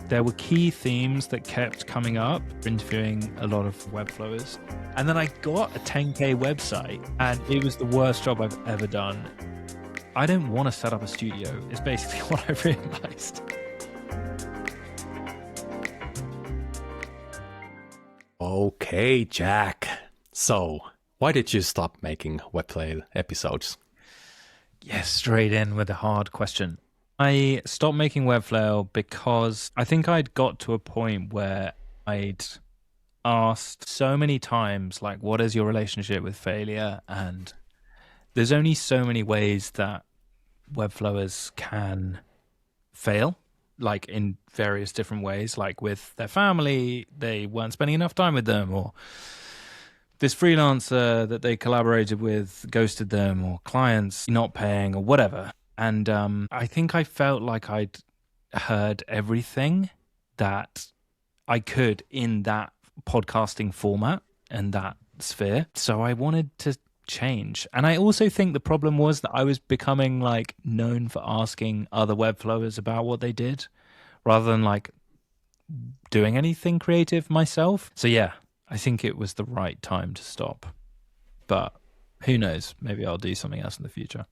there were key themes that kept coming up, interviewing a lot of Webflowers. And then I got a 10K website, and it was the worst job I've ever done. I don't want to set up a studio, is basically what I realized. Okay, Jack. So, why did you stop making Webflail episodes? Yes, straight in with a hard question. I stopped making Webflail because I think I'd got to a point where I'd asked so many times, like, what is your relationship with failure? And there's only so many ways that Webflowers can fail, like in various different ways, like with their family, they weren't spending enough time with them, or this freelancer that they collaborated with ghosted them, or clients not paying, or whatever. And I think I felt like I'd heard everything that I could in that podcasting format and that sphere. So I wanted to change. And I also think the problem was that I was becoming like known for asking other Webflowers about what they did rather than like doing anything creative myself. So yeah, I think it was the right time to stop. But who knows? Maybe I'll do something else in the future.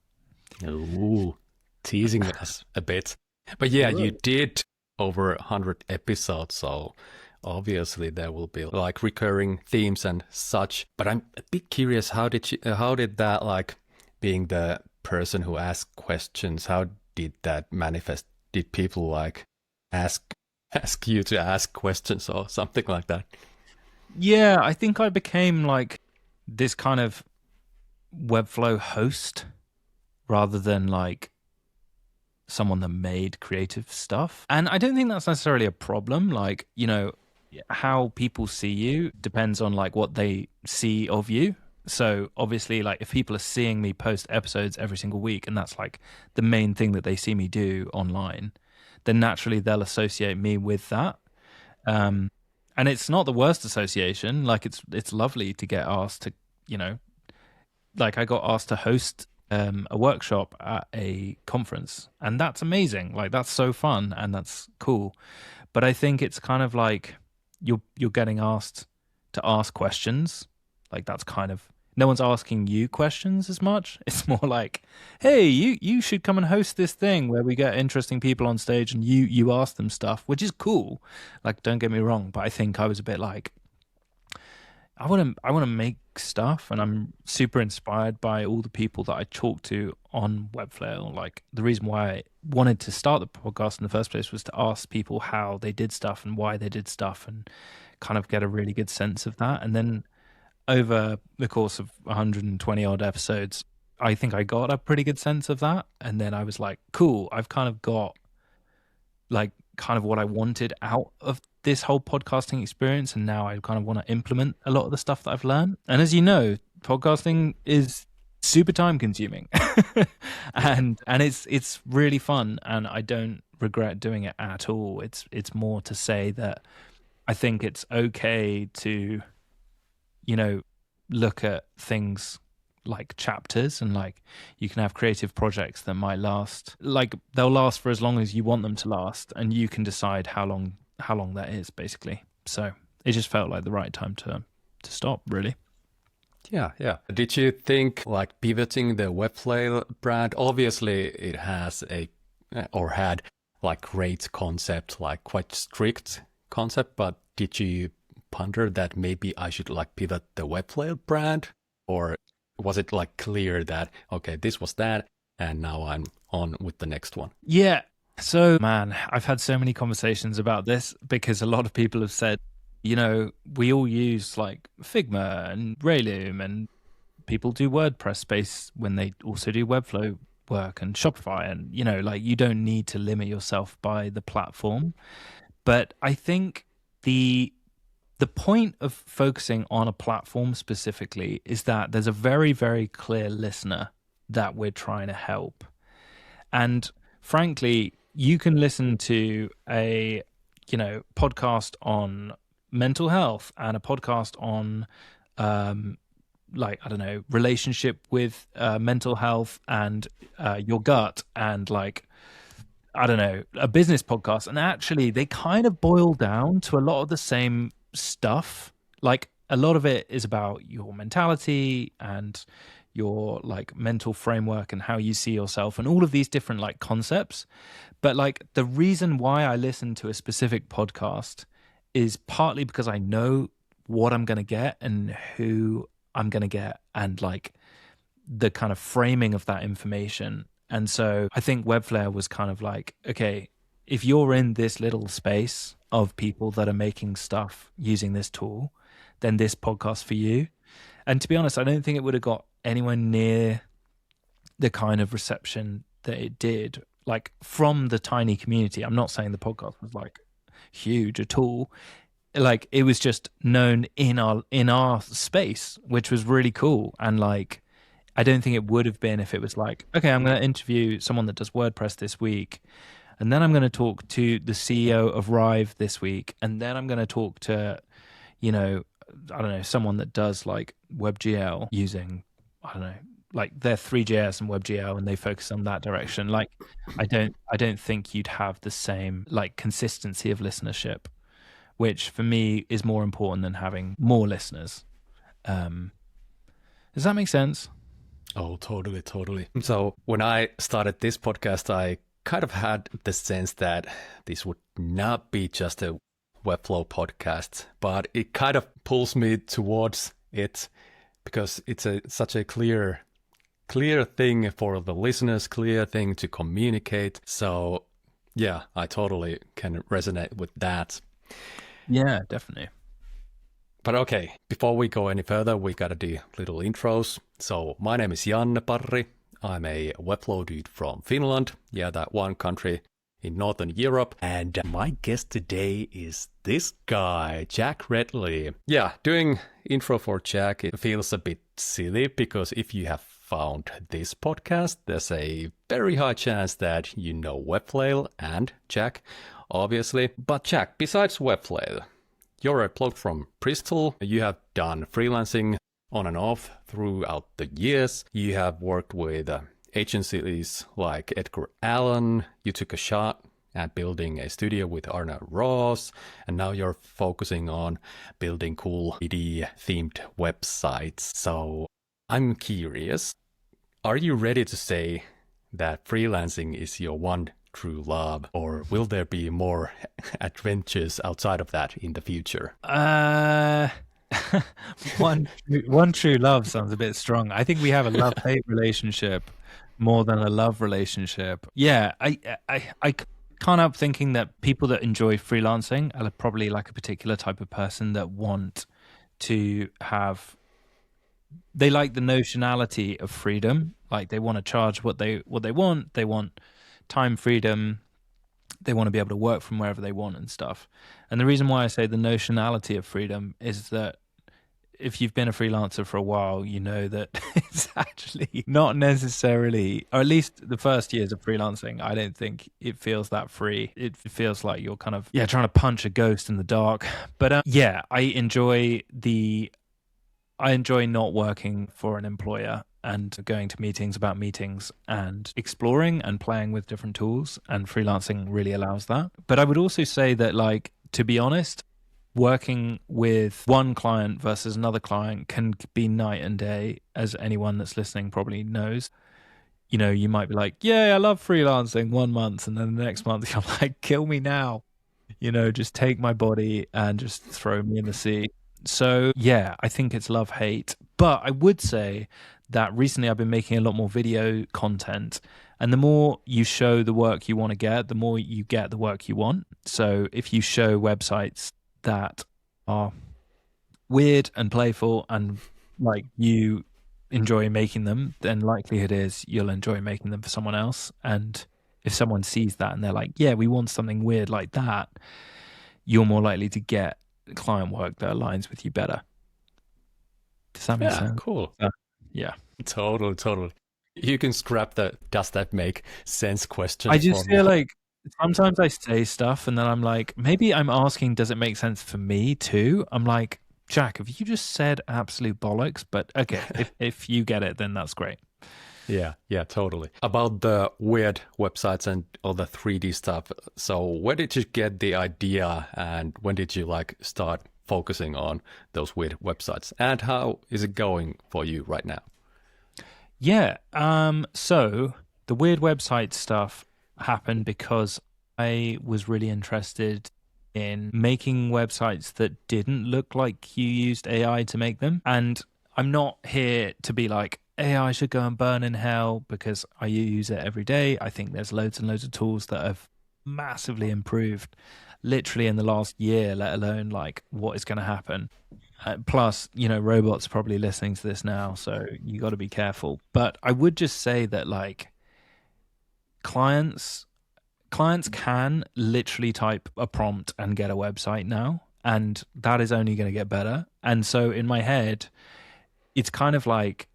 Ooh, teasing us a bit. But yeah, you did over 100 episodes, so obviously there will be like recurring themes and such. But I'm a bit curious, how did that, like being the person who asked questions, how did that manifest? Did people like ask you to ask questions or something like that? Yeah, I think I became like this kind of Webflow host rather than like someone that made creative stuff. And I don't think that's necessarily a problem. Like, you know, how people see you depends on like what they see of you. So obviously, like if people are seeing me post episodes every single week, and that's like the main thing that they see me do online, then naturally they'll associate me with that. And it's not the worst association. Like it's lovely to get asked to, you know, like I got asked to host a workshop at a conference, and that's amazing. Like that's so fun and that's cool. But I think it's kind of like you're getting asked to ask questions. Like that's kind of, no one's asking you questions as much. It's more like, hey, you should come and host this thing where we get interesting people on stage and you ask them stuff, which is cool. Like don't get me wrong, but I think I was a bit like, I want to make stuff, and I'm super inspired by all the people that I talk to on Webflail. Like the reason why I wanted to start the podcast in the first place was to ask people how they did stuff and why they did stuff, and kind of get a really good sense of that. And then over the course of 120 odd episodes, I think I got a pretty good sense of that. And then I was like, cool, I've kind of got like kind of what I wanted out of this whole podcasting experience, and now I kind of want to implement a lot of the stuff that I've learned. And as you know, podcasting is super time consuming and it's really fun, and I don't regret doing it at all. It's more to say that I think it's okay to, you know, look at things like chapters, and like you can have creative projects that might last, like they'll last for as long as you want them to last, and you can decide how long that is basically. So it just felt like the right time to stop, really. Yeah. Did you think like pivoting the Webflail brand? Obviously it has or had like great concept, like quite strict concept, but did you ponder that maybe I should like pivot the Webflail brand? Or was it like clear that, okay, this was that, and now I'm on with the next one? Yeah. So, man, I've had so many conversations about this, because a lot of people have said, you know, we all use like Figma and Rayloom, and people do WordPress space when they also do Webflow work and Shopify. And, you know, like you don't need to limit yourself by the platform. But I think the point of focusing on a platform specifically is that there's a very, very clear listener that we're trying to help. And frankly, you can listen to a, you know, podcast on mental health and a podcast on, like, I don't know, relationship with mental health and your gut, and like I don't know, a business podcast, and actually they kind of boil down to a lot of the same stuff. Like a lot of it is about your mentality and your like mental framework and how you see yourself and all of these different like concepts. But like the reason why I listen to a specific podcast is partly because I know what I'm going to get and who I'm going to get and like the kind of framing of that information. And so I think Webflare was kind of like, okay, if you're in this little space of people that are making stuff using this tool, then this podcast for you. And to be honest, I don't think it would have got anywhere near the kind of reception that it did, like from the tiny community. I'm not saying the podcast was like huge at all. Like it was just known in our space, which was really cool. And like I don't think it would have been if it was like, okay, I'm going to interview someone that does WordPress this week, and then I'm going to talk to the CEO of Rive this week, and then I'm going to talk to, you know, I don't know, someone that does like WebGL using, I don't know, like their 3JS and WebGL, and they focus on that direction. Like, I don't think you'd have the same like consistency of listenership, which for me is more important than having more listeners. Does that make sense? Oh, totally, totally. So when I started this podcast, I kind of had the sense that this would not be just a Webflow podcast, but it kind of pulls me towards it because it's such a clear thing for the listeners, clear thing to communicate. So yeah, I totally can resonate with that. Yeah, definitely. But okay, before we go any further, we gotta do little intros. So my name is Janne Parri. I'm a Webflow dude from Finland. Yeah, that one country in Northern Europe. And my guest today is this guy, Jack Redley. Yeah, doing intro for Jack, it feels a bit silly because if you have found this podcast, there's a very high chance that you know Webflail and Jack, obviously. But Jack, besides Webflail, you're a bloke from Bristol. You have done freelancing on and off throughout the years. You have worked with agencies like Edgar Allen. You took a shot at building a studio with Arnau Ros, and now you're focusing on building cool 3D themed websites. So I'm curious, are you ready to say that freelancing is your one true love, or will there be more adventures outside of that in the future? One true love sounds a bit strong. I think we have a love-hate relationship more than a love relationship. Yeah, I can't help thinking that people that enjoy freelancing are probably like a particular type of person that want to have, they like the notionality of freedom. Like they want to charge what they want. They want time freedom. They want to be able to work from wherever they want and stuff. And the reason why I say the notionality of freedom is that if you've been a freelancer for a while, you know that it's actually not necessarily, or at least the first years of freelancing, I don't think it feels that free. It feels like you're kind of, trying to punch a ghost in the dark. But yeah, I enjoy not working for an employer and going to meetings about meetings and exploring and playing with different tools, and freelancing really allows that. But I would also say that, like, to be honest, working with one client versus another client can be night and day, as anyone that's listening probably knows. You know, you might be like, yeah, I love freelancing 1 month, and then the next month you're like, kill me now. You know, just take my body and just throw me in the sea. So yeah, I think it's love-hate. But I would say that recently I've been making a lot more video content, and the more you show the work you want to get, the more you get the work you want. So if you show websites that are weird and playful and like you enjoy making them, then likelihood is you'll enjoy making them for someone else. And if someone sees that and they're like, yeah, we want something weird like that, you're more likely to get client work that aligns with you better. Does that make sense? Cool. Yeah. Totally. You can scrap the does that make sense question. I just feel like sometimes I say stuff and then I'm like, maybe I'm asking, does it make sense for me too? I'm like, Jack, have you just said absolute bollocks? But okay, if you get it, then that's great. Yeah, totally. About the weird websites and all the 3D stuff. So where did you get the idea and when did you like start focusing on those weird websites? And how is it going for you right now? Yeah. So the weird website stuff happened because I was really interested in making websites that didn't look like you used AI to make them. And I'm not here to be like, AI should go and burn in hell because I use it every day. I think there's loads and loads of tools that have massively improved literally in the last year, let alone like what is going to happen. Plus, robots are probably listening to this now, so you got to be careful. But I would just say that like clients clients can literally type a prompt and get a website now, and that is only going to get better. And so in my head, it's kind of like,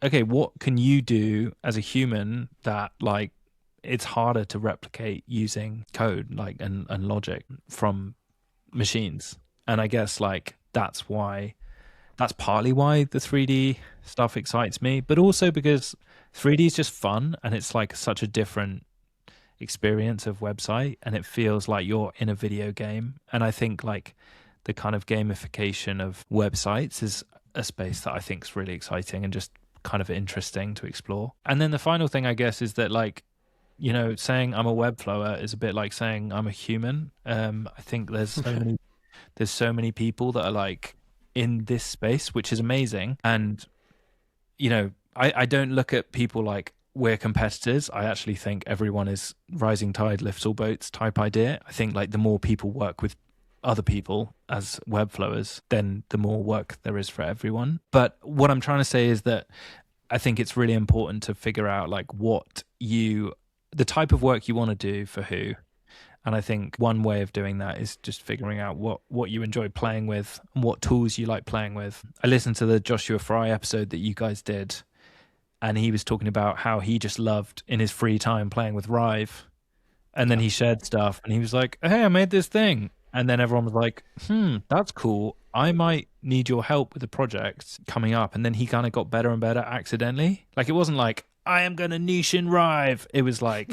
okay, what can you do as a human that like it's harder to replicate using code like and logic from machines? And I guess like that's partly why the 3D stuff excites me, but also because 3D is just fun and it's like such a different experience of website and it feels like you're in a video game. And I think like the kind of gamification of websites is a space that I think is really exciting and just kind of interesting to explore. And then the final thing I guess is that like, saying I'm a webflower is a bit like saying I'm a human. I think there's so many people that are like in this space, which is amazing. And, I don't look at people like we're competitors. I actually think everyone is rising tide lifts all boats type idea. I think like the more people work with other people as webflowers, then the more work there is for everyone. But what I'm trying to say is that I think it's really important to figure out like the type of work you want to do for who. And I think one way of doing that is just figuring out what you enjoy playing with and what tools you like playing with. I listened to the Joshua Fry episode that you guys did, and he was talking about how he just loved in his free time playing with Rive. And then he shared stuff and he was like, hey, I made this thing. And then everyone was like, that's cool. I might need your help with the project coming up. And then he kind of got better and better accidentally. Like it wasn't like, I am going to niche in Rive. It was like,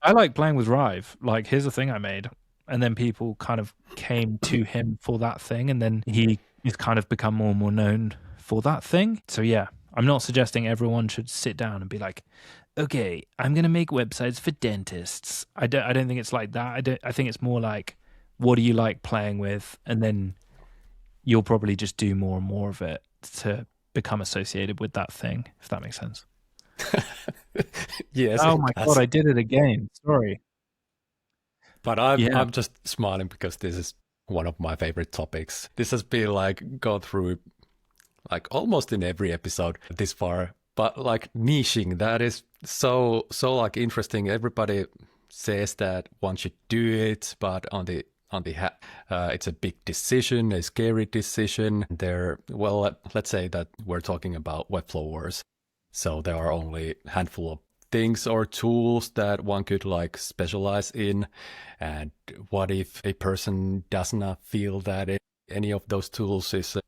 I like playing with Rive. Like, here's a thing I made. And then people kind of came to him for that thing. And then he has kind of become more and more known for that thing. So yeah, I'm not suggesting everyone should sit down and be like, okay, I'm going to make websites for dentists. I don't think it's like that. I think it's more like, what do you like playing with? And then you'll probably just do more and more of it to become associated with that thing, if that makes sense. Yes, Oh it my does. God, I did it again. Sorry. But I'm Yeah. I'm just smiling because this is one of my favorite topics. This has been like go through like almost in every episode this far. But like niching, that is so like interesting. Everybody says that one should do it, but it's a big decision, a scary decision. Let's say that we're talking about Webflowers, so there are only a handful of things or tools that one could like specialize in. And what if a person does not feel that any of those tools is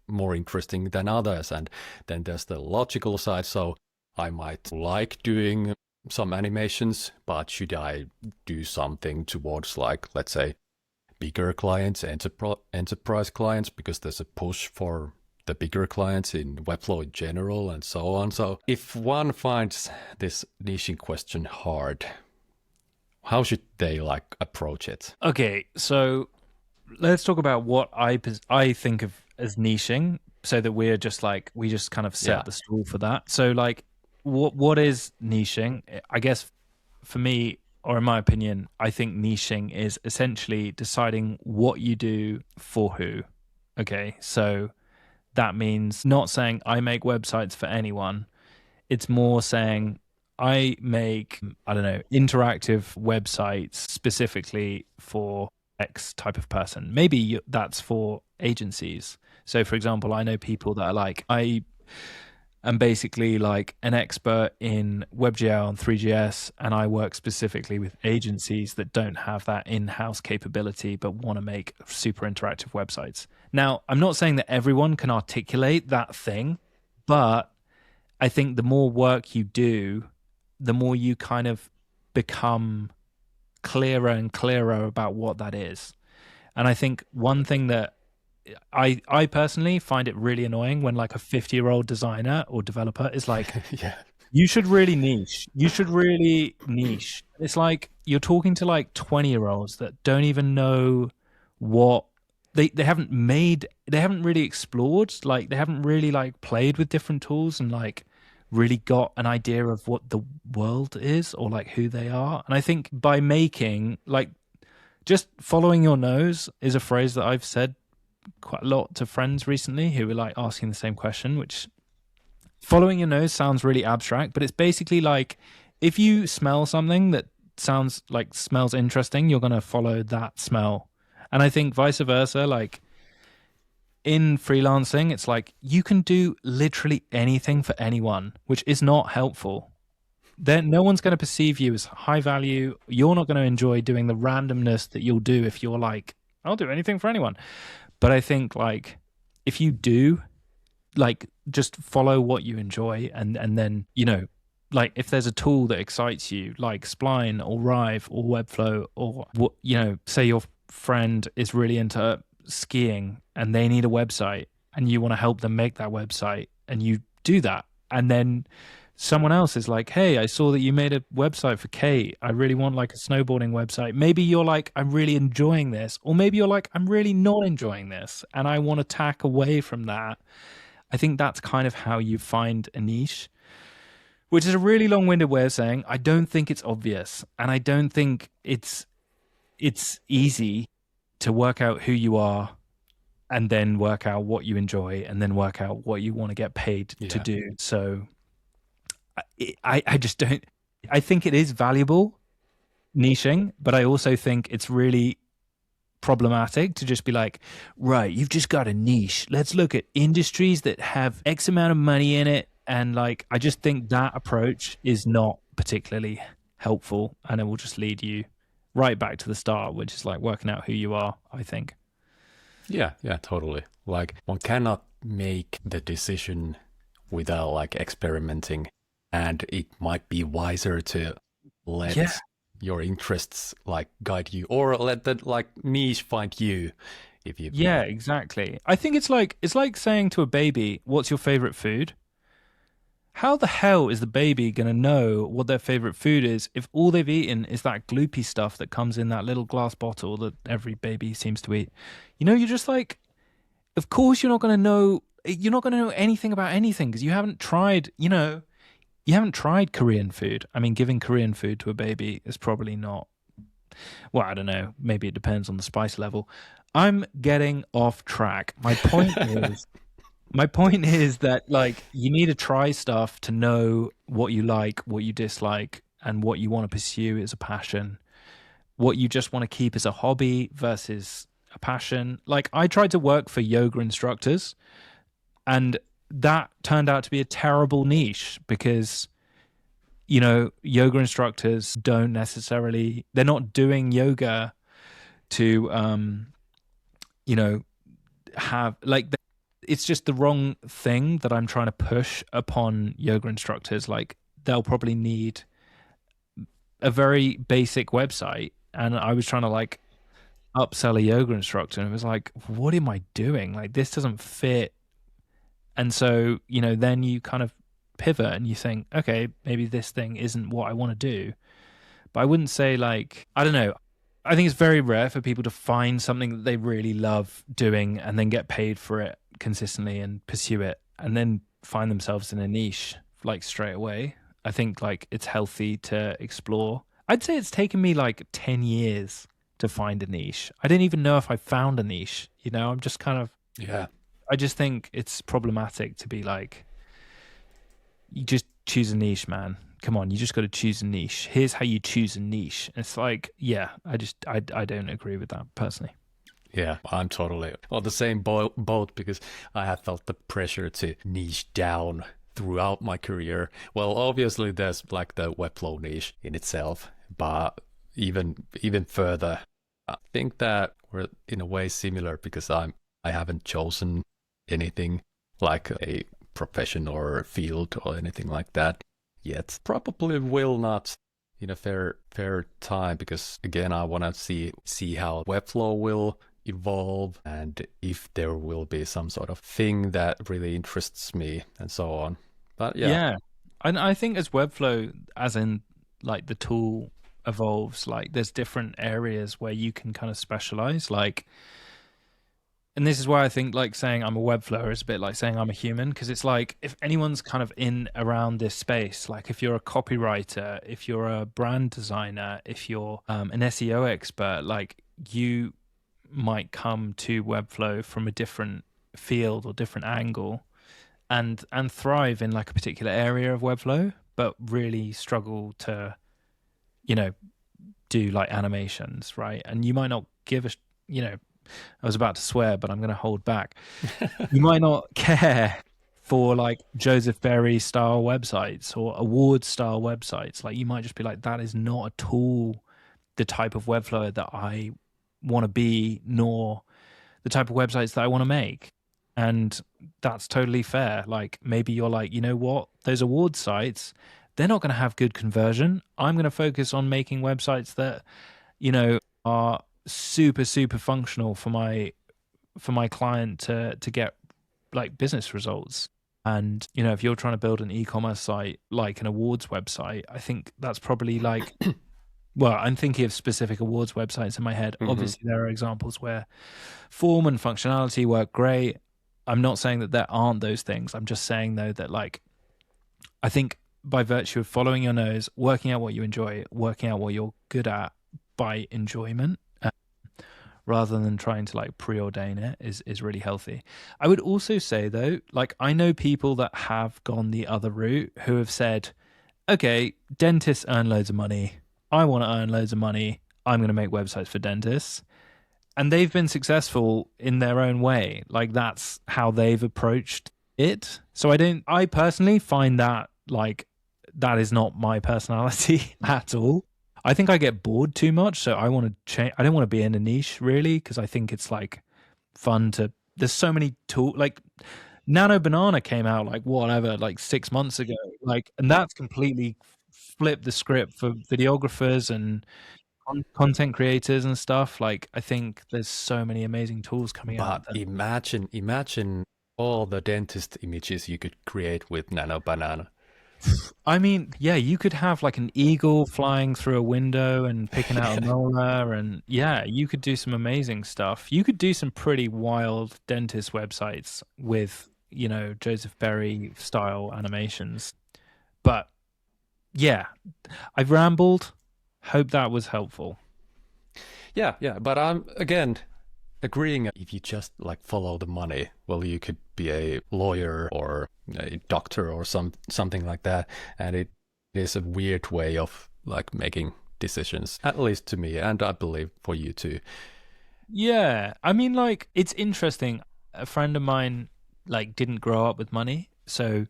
more interesting than others? And then there's the logical side. So I might like doing some animations, but should I do something towards like, let's say, bigger clients, enterprise clients, because there's a push for the bigger clients in Webflow in general and so on. So if one finds this niching question hard, how should they like approach it? Okay, so let's talk about what I think of as niching, so that we're just like we just kind of Yeah. set the stall for that. So like, what is niching? I guess for me, or in my opinion, I think niching is essentially deciding what you do for who. Okay, so that means not saying I make websites for anyone. It's more saying I make, I don't know, interactive websites specifically for X type of person. Maybe that's for agencies. So, for example, I know people that are like, I am basically like an expert in WebGL and 3GS, and I work specifically with agencies that don't have that in-house capability but want to make super interactive websites. Now, I'm not saying that everyone can articulate that thing, but I think the more work you do, the more you kind of become clearer and clearer about what that is. And I think one thing that I personally find it really annoying when like a 50-year-old designer or developer is like, Yeah. you should really niche. You should really niche. It's like you're talking to like 20-year-olds that don't even know what they haven't made, they haven't really explored, like they haven't really like played with different tools and like really got an idea of what the world is or like who they are. And I think by making like just following your nose is a phrase that I've said quite a lot to friends recently who were like asking the same question, which following your nose sounds really abstract, but it's basically like if you smell something that smells interesting, you're going to follow that smell. And I think vice versa, like in freelancing, it's like you can do literally anything for anyone, which is not helpful. Then no one's going to perceive you as high value. You're not going to enjoy doing the randomness that you'll do if you're like, I'll do anything for anyone. But I think like if you do, like just follow what you enjoy and then, you know, like if there's a tool that excites you, like Spline or Rive or Webflow or what, you know, say your friend is really into skiing and they need a website and you want to help them make that website and you do that. And then someone else is like, hey, I saw that you made a website for Kate. I really want like a snowboarding website. Maybe you're like, I'm really enjoying this. Or maybe you're like, I'm really not enjoying this and I want to tack away from that. I think that's kind of how you find a niche, which is a really long-winded way of saying I don't think it's obvious and I don't think it's easy to work out who you are and then work out what you enjoy and then work out what you want to get paid to do. So I just don't, I think it is valuable niching, but I also think it's really problematic to just be like, right, you've just got a niche. Let's look at industries that have X amount of money in it. And like, I just think that approach is not particularly helpful and it will just lead you right back to the start, which is like working out who you are, I think. Yeah, totally. Like one cannot make the decision without like experimenting, and it might be wiser to let your interests like guide you or let the like niche find you if you exactly. I think it's like saying to a baby, what's your favorite food? How the hell is the baby going to know what their favorite food is if all they've eaten is that gloopy stuff that comes in that little glass bottle that every baby seems to eat? You know, you're just like, of course you're not going to know anything about anything because you haven't tried, you know, you haven't tried Korean food. I mean, giving Korean food to a baby is probably not, well, I don't know, maybe it depends on the spice level. I'm getting off track. My point is that like you need to try stuff to know what you like, what you dislike, and what you want to pursue as a passion. What you just want to keep as a hobby versus a passion. Like I tried to work for yoga instructors and that turned out to be a terrible niche because, you know, yoga instructors don't necessarily, they're not doing yoga to, you know, have like, it's just the wrong thing that I'm trying to push upon yoga instructors. Like they'll probably need a very basic website. And I was trying to like upsell a yoga instructor and it was like, what am I doing? Like this doesn't fit. And so, you know, then you kind of pivot and you think, okay, maybe this thing isn't what I want to do. But I wouldn't say like, I don't know. I think it's very rare for people to find something that they really love doing and then get paid for it consistently and pursue it and then find themselves in a niche like straight away. I think like it's healthy to explore. I'd say it's taken me like 10 years to find a niche. I didn't even know if I found a niche, you know, I'm just kind of, I just think it's problematic to be like, you just choose a niche, man. Come on, you just got to choose a niche. Here's how you choose a niche. It's like, yeah, I don't agree with that personally. Yeah, I'm totally on the same boat because I have felt the pressure to niche down throughout my career. Well, obviously there's like the Webflow niche in itself, but even further, I think that we're in a way similar because I haven't chosen anything like a profession or field or anything like that yet. Probably will not in a fair time, because again, I want to see how Webflow will evolve and if there will be some sort of thing that really interests me and so on. But Yeah. And I think as Webflow, as in like the tool evolves, like there's different areas where you can kind of specialize. Like, and this is why I think like saying I'm a Webflower is a bit like saying I'm a human, because it's like if anyone's kind of in around this space, like if you're a copywriter, if you're a brand designer, if you're an SEO expert, like you might come to Webflow from a different field or different angle and thrive in like a particular area of Webflow, but really struggle to, you know, do like animations, right? And you might not give a, you know, I was about to swear, but I'm going to hold back. You might not care for like Joseph Berry style websites or award style websites. Like you might just be like, that is not at all the type of Webflow that I want to be, nor the type of websites that I want to make. And that's totally fair. Like maybe you're like, you know what, those award sites, they're not going to have good conversion. I'm going to focus on making websites that, you know, are super functional for my client to get like business results. And you know, if you're trying to build an e-commerce site like an awards website, I think that's probably like well, I'm thinking of specific awards websites in my head. Obviously there are examples where form and functionality work great. I'm not saying that there aren't those things. I'm just saying though that like I think by virtue of following your nose, working out what you enjoy, working out what you're good at by enjoyment, rather than trying to like preordain it is really healthy. I would also say though, like I know people that have gone the other route who have said, okay, dentists earn loads of money. I want to earn loads of money. I'm going to make websites for dentists. And they've been successful in their own way. Like that's how they've approached it. So I personally find that like, that is not my personality at all. I think I get bored too much. So I want to change. I don't want to be in a niche really, because I think it's like fun to, there's so many tools. Like Nano Banana came out like whatever, like 6 months ago. Like, and that's completely flipped the script for videographers and content creators and stuff. Like I think there's so many amazing tools coming out. But imagine all the dentist images you could create with Nano Banana. I mean, yeah, you could have like an eagle flying through a window and picking out a molar, and yeah, you could do some amazing stuff. You could do some pretty wild dentist websites with, you know, Joseph Berry style animations. But yeah, I've rambled. Hope that was helpful. Yeah, but I'm again agreeing, if you just like follow the money, well, you could be a lawyer or a doctor or something like that, and it is a weird way of like making decisions, at least to me, and I believe for you too. Yeah, I mean, like it's interesting. A friend of mine like didn't grow up with money, so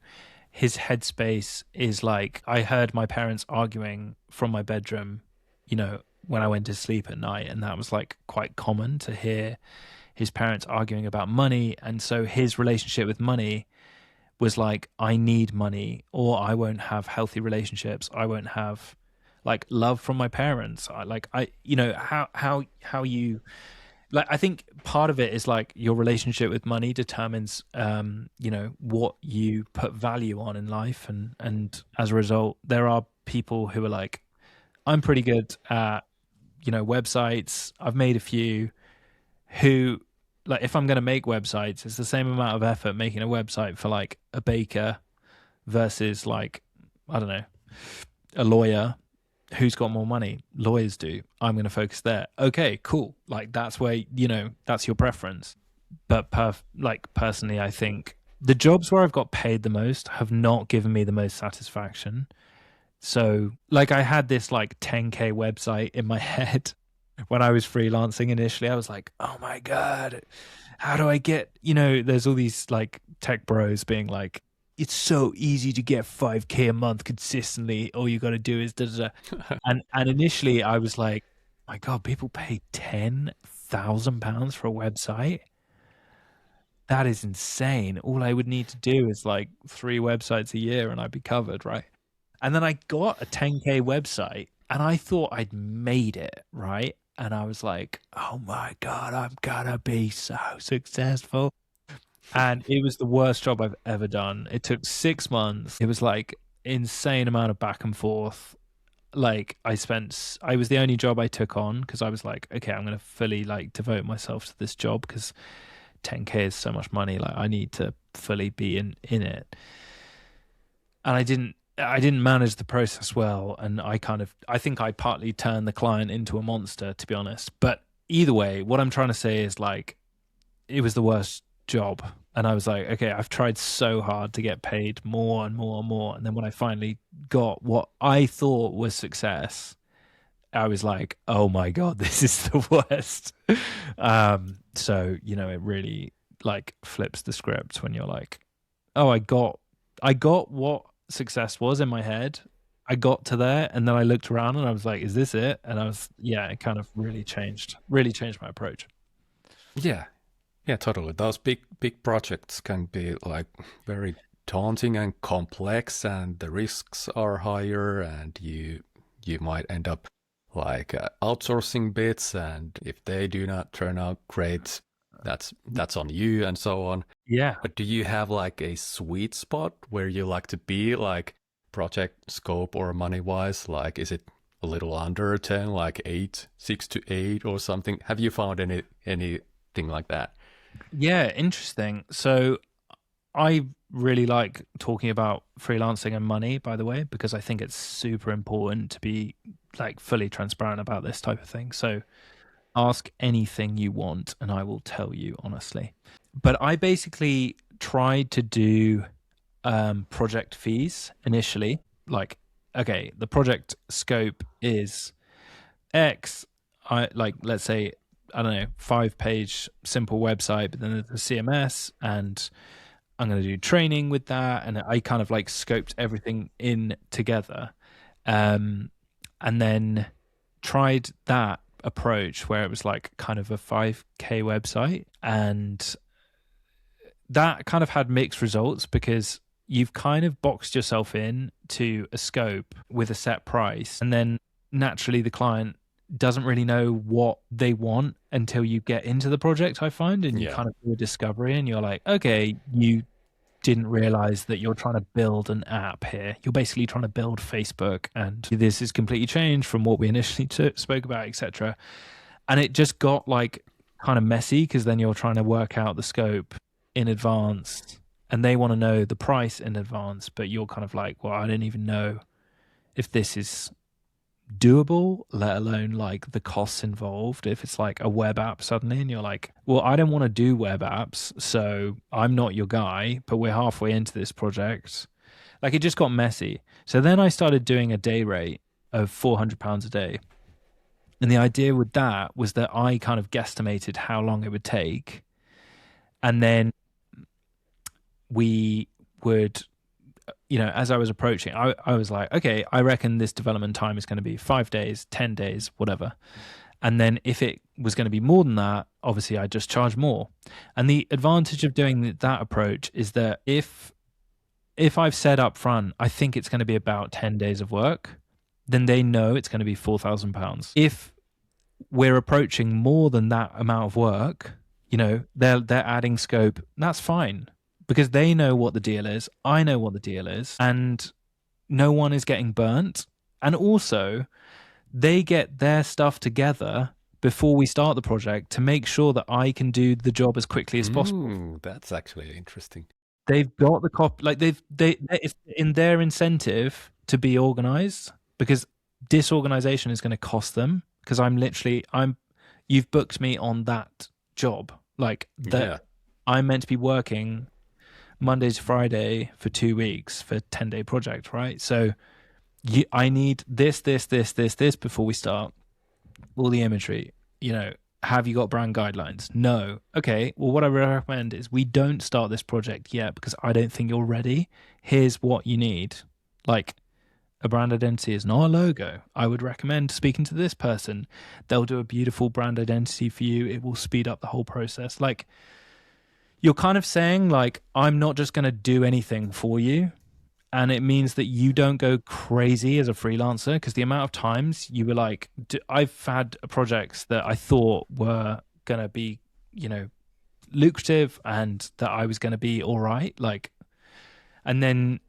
his headspace is like, I heard my parents arguing from my bedroom, you know, when I went to sleep at night, and that was like quite common to hear his parents arguing about money. And so his relationship with money was like, I need money or I won't have healthy relationships. I won't have like love from my parents. I you know, how you like, I think part of it is like your relationship with money determines you know, what you put value on in life, and as a result there are people who are like, I'm pretty good at, you know, websites. I've made a few, who like, if I'm going to make websites, it's the same amount of effort making a website for like a baker versus like, I don't know, a lawyer. Who's got more money? Lawyers do. I'm going to focus there. Okay, cool. Like that's where, you know, that's your preference. But personally, I think the jobs where I've got paid the most have not given me the most satisfaction. So like I had this like 10K website in my head when I was freelancing initially. I was like, oh my God, how do I get, you know, there's all these like tech bros being like, it's so easy to get 5K a month consistently. All you got to do is da, da, da. And initially I was like, my God, people pay £10,000 for a website. that is insane. All I would need to do is like 3 websites a year and I'd be covered, right? And then I got a 10K website and I thought I'd made it, right? And I was like, oh my God, I'm gonna be so successful. And it was the worst job I've ever done. It took 6 months. It was like insane amount of back and forth. Like I was the only job I took on because I was like, okay, I'm going to fully like devote myself to this job because 10K is so much money. Like I need to fully be in it. And I didn't manage the process well. And I think I partly turned the client into a monster, to be honest. But either way, what I'm trying to say is like, it was the worst job. And I was like, okay, I've tried so hard to get paid more and more and more. And then when I finally got what I thought was success, I was like, oh my God, this is the worst. So, you know, it really like flips the script when you're like, oh, I got what success was in my head. I got to there and then I looked around and I was like, is this it? And yeah, it kind of really changed my approach. Yeah, yeah, totally. Those big projects can be like very daunting and complex, and the risks are higher, and you might end up like outsourcing bits, and if they do not turn out great, that's on you and so on. Yeah. But do you have like a sweet spot where you like to be, like project scope or money wise? Like, is it a little under 10, like 8, 6 to 8 or something? Have you found anything like that? Yeah, interesting. So I really like talking about freelancing and money, by the way, because I think it's super important to be like fully transparent about this type of thing. So ask anything you want and I will tell you honestly. But I basically tried to do project fees initially. Like, okay, the project scope is X. I like, let's say, I don't know, 5-page simple website, but then there's the CMS and I'm going to do training with that. And I kind of like scoped everything in together. And then tried that approach where it was like kind of a 5K website. And that kind of had mixed results because you've kind of boxed yourself in to a scope with a set price. And then naturally the client doesn't really know what they want until you get into the project, I find, and you Yeah. kind of do a discovery and you're like, okay, you didn't realize that you're trying to build an app here. You're basically trying to build Facebook, and this is completely changed from what we initially spoke about, etc. And it just got like kind of messy because then you're trying to work out the scope in advance and they want to know the price in advance, but you're kind of like, well, I don't even know if this is doable, let alone like the costs involved. If it's like a web app suddenly and you're like, well, I don't want to do web apps, so I'm not your guy, but we're halfway into this project. Like it just got messy. So then I started doing a day rate of £400 a day. And the idea with that was that I kind of guesstimated how long it would take. And then we would, you know, as I was approaching, I was like, okay, I reckon this development time is going to be 5 days, 10 days, whatever. And then if it was going to be more than that, obviously I just charge more. And the advantage of doing that approach is that if I've said up front, I think it's going to be about 10 days of work, then they know it's going to be £4,000. If we're approaching more than that amount of work, you know, they're adding scope, that's fine because they know what the deal is. I know what the deal is, and no one is getting burnt. And also, they get their stuff together before we start the project to make sure that I can do the job as quickly as possible. That's actually interesting. They've got the copy, like it's in their incentive to be organized because disorganization is going to cost them. Because you've booked me on that job, like that. Yeah. I'm meant to be working Monday to Friday for 2 weeks for a 10-day project, right? So I need this before we start. All the imagery, you know, have you got brand guidelines? No. Okay, well, what I recommend is we don't start this project yet because I don't think you're ready. Here's what you need. Like, a brand identity is not a logo. I would recommend speaking to this person. They'll do a beautiful brand identity for you. It will speed up the whole process. Like, you're kind of saying like, I'm not just going to do anything for you. And it means that you don't go crazy as a freelancer, because the amount of times you were like, I've had projects that I thought were going to be, you know, lucrative and that I was going to be all right. Like, and then,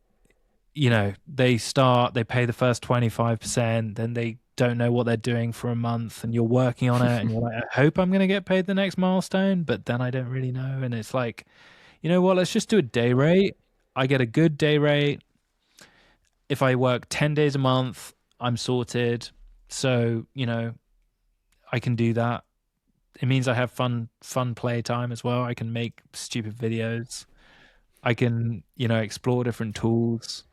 you know, they pay the first 25%, then they don't know what they're doing for a month, and you're working on it and you're like, I hope I'm going to get paid the next milestone, but then I don't really know. And it's like, you know what, let's just do a day rate. I get a good day rate. If I work 10 days a month, I'm sorted. So, you know, I can do that. It means I have fun play time as well. I can make stupid videos. I can, you know, explore different tools.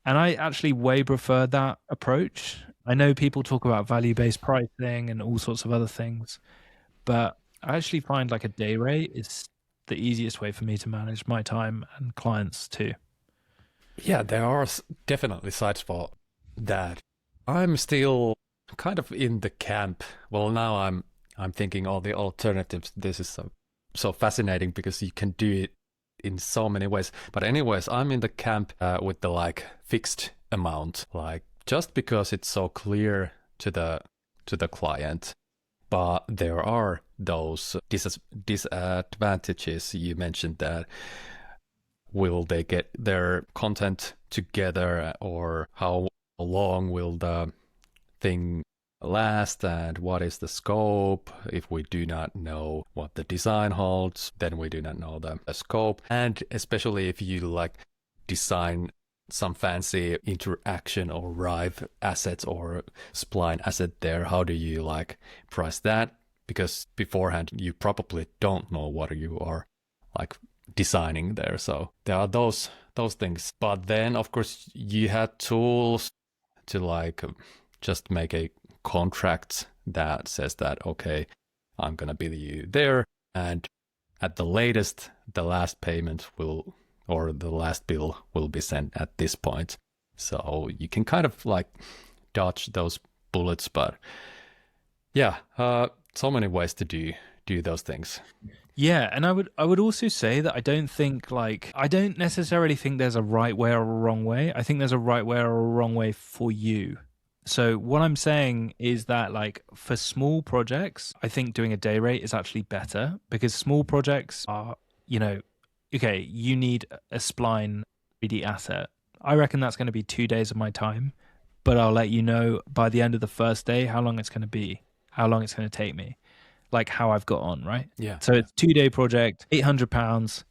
And I actually way prefer that approach. I know people talk about value-based pricing and all sorts of other things, but I actually find like a day rate is the easiest way for me to manage my time and clients too. Yeah, there are definitely sides for that. I'm still kind of in the camp. Well, now I'm thinking all the alternatives. This is so fascinating because you can do it in so many ways. But anyways, I'm in the camp with the like fixed amount, like just because it's so clear to the client. But there are those disadvantages. You mentioned that. Will they get their content together, or how long will the thing last, and what is the scope? If we do not know what the design holds, then we do not know the scope. And especially if you like design some fancy interaction or Rive assets or spline asset there, how do you like price that? Because beforehand you probably don't know what you are like designing there. So there are those things. But then of course you had tools to like just make a contract that says that, okay, I'm gonna bill you there, and at the latest the last payment will, or the last bill will be sent at this point. So you can kind of like dodge those bullets. But yeah, so many ways to do those things. Yeah, and I would also say that I don't necessarily think there's a right way or a wrong way. I think there's a right way or a wrong way for you. So what I'm saying is that like for small projects, I think doing a day rate is actually better, because small projects are, you know, okay, you need a spline 3D asset. I reckon that's going to be 2 days of my time, but I'll let you know by the end of the first day how long it's going to be, how long it's going to take me, like how I've got on, right? Yeah. So it's 2 day project, £800.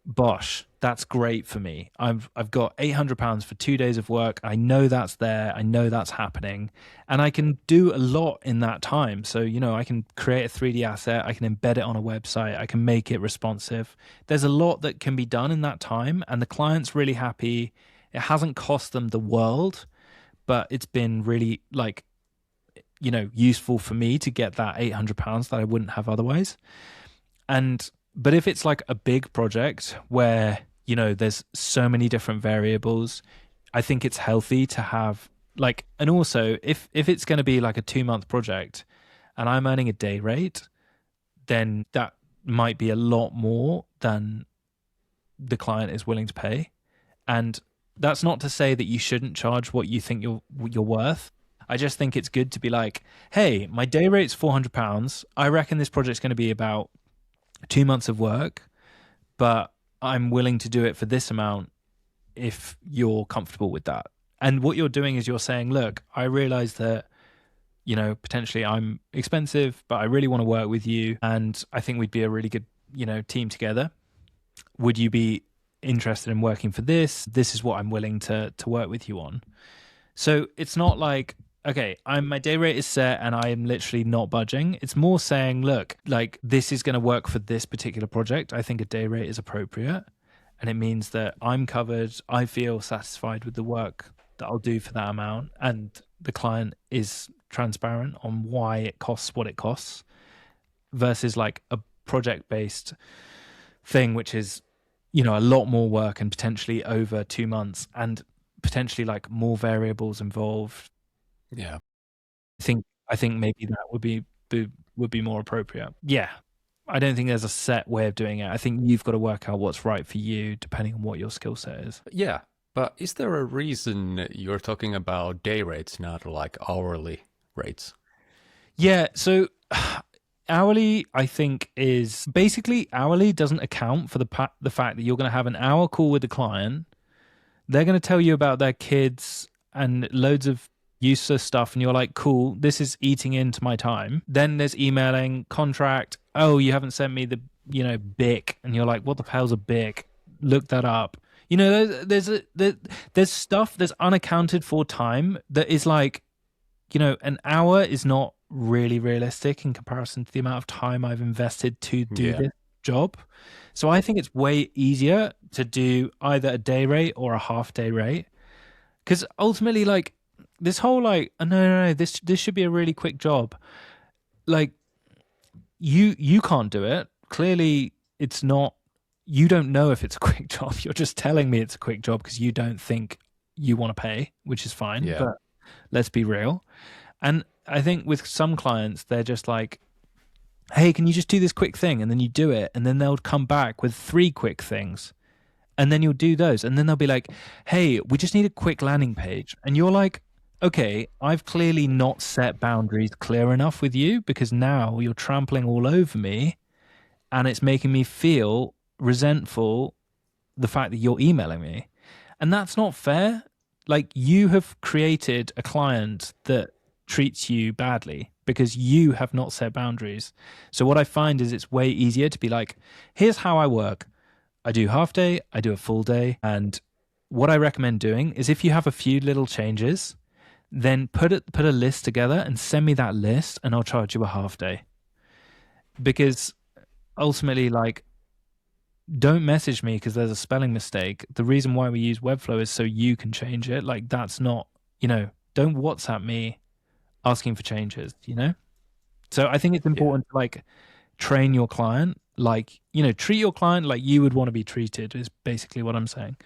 Bosh, that's great for me. I've got £800 for 2 days of work. I know that's there. I know that's happening, and I can do a lot in that time. So, you know, I can create a 3D asset. I can embed it on a website. I can make it responsive. There's a lot that can be done in that time, and the client's really happy. It hasn't cost them the world, but it's been really like, you know, useful for me to get that £800 that I wouldn't have otherwise. But if it's like a big project where, you know, there's so many different variables, I think it's healthy to have like, and also if it's going to be like a 2 month project and I'm earning a day rate, then that might be a lot more than the client is willing to pay. And that's not to say that you shouldn't charge what you think you're worth. I just think it's good to be like, hey, my day rate's £400. I reckon this project's going to be about 2 months of work, but I'm willing to do it for this amount if you're comfortable with that. And what you're doing is you're saying, look, I realize that, you know, potentially I'm expensive, but I really want to work with you, and I think we'd be a really good, you know, team together. Would you be interested in working for this? This is what I'm willing to work with you on. So it's not like, okay, my day rate is set and I am literally not budging. It's more saying, look, like this is going to work for this particular project. I think a day rate is appropriate, and it means that I'm covered. I feel satisfied with the work that I'll do for that amount, and the client is transparent on why it costs what it costs, versus like a project-based thing, which is, you know, a lot more work and potentially over 2 months and potentially like more variables involved. Yeah. I think maybe that would be more appropriate. Yeah. I don't think there's a set way of doing it. I think you've got to work out what's right for you depending on what your skill set is. Yeah, but is there a reason you're talking about day rates, not like hourly rates? Yeah, so hourly, I think, is basically hourly doesn't account for the fact that you're going to have an hour call with the client. They're going to tell you about their kids and loads of useless stuff, and you're like, cool, this is eating into my time. Then there's emailing, contract. Oh, you haven't sent me the, BIC, and you're like, what the hell's a BIC? Look that up. There's stuff, there's unaccounted for time that is like, an hour is not really realistic in comparison to the amount of time I've invested to do this job. So I think it's way easier to do either a day rate or a half day rate, because ultimately, like, this whole like, no, this should be a really quick job. Like, you can't do it. Clearly, it's not. You don't know if it's a quick job. You're just telling me it's a quick job because you don't think you want to pay, which is fine. Yeah. But let's be real. And I think with some clients, they're just like, hey, can you just do this quick thing? And then you do it. And then they'll come back with 3 quick things. And then you'll do those. And then they'll be like, hey, we just need a quick landing page. And you're like, okay, I've clearly not set boundaries clear enough with you, because now you're trampling all over me and it's making me feel resentful, the fact that you're emailing me. And that's not fair. Like, you have created a client that treats you badly because you have not set boundaries. So what I find is it's way easier to be like, here's how I work. I do half day, I do a full day. And what I recommend doing is, if you have a few little changes, then put a list together and send me that list, and I'll charge you a half day. Because ultimately, like, don't message me because there's a spelling mistake. The reason why we use Webflow is so you can change it. Like, that's not, don't WhatsApp me asking for changes, So I think it's important to like train your client, like, treat your client like you would want to be treated, is basically what I'm saying.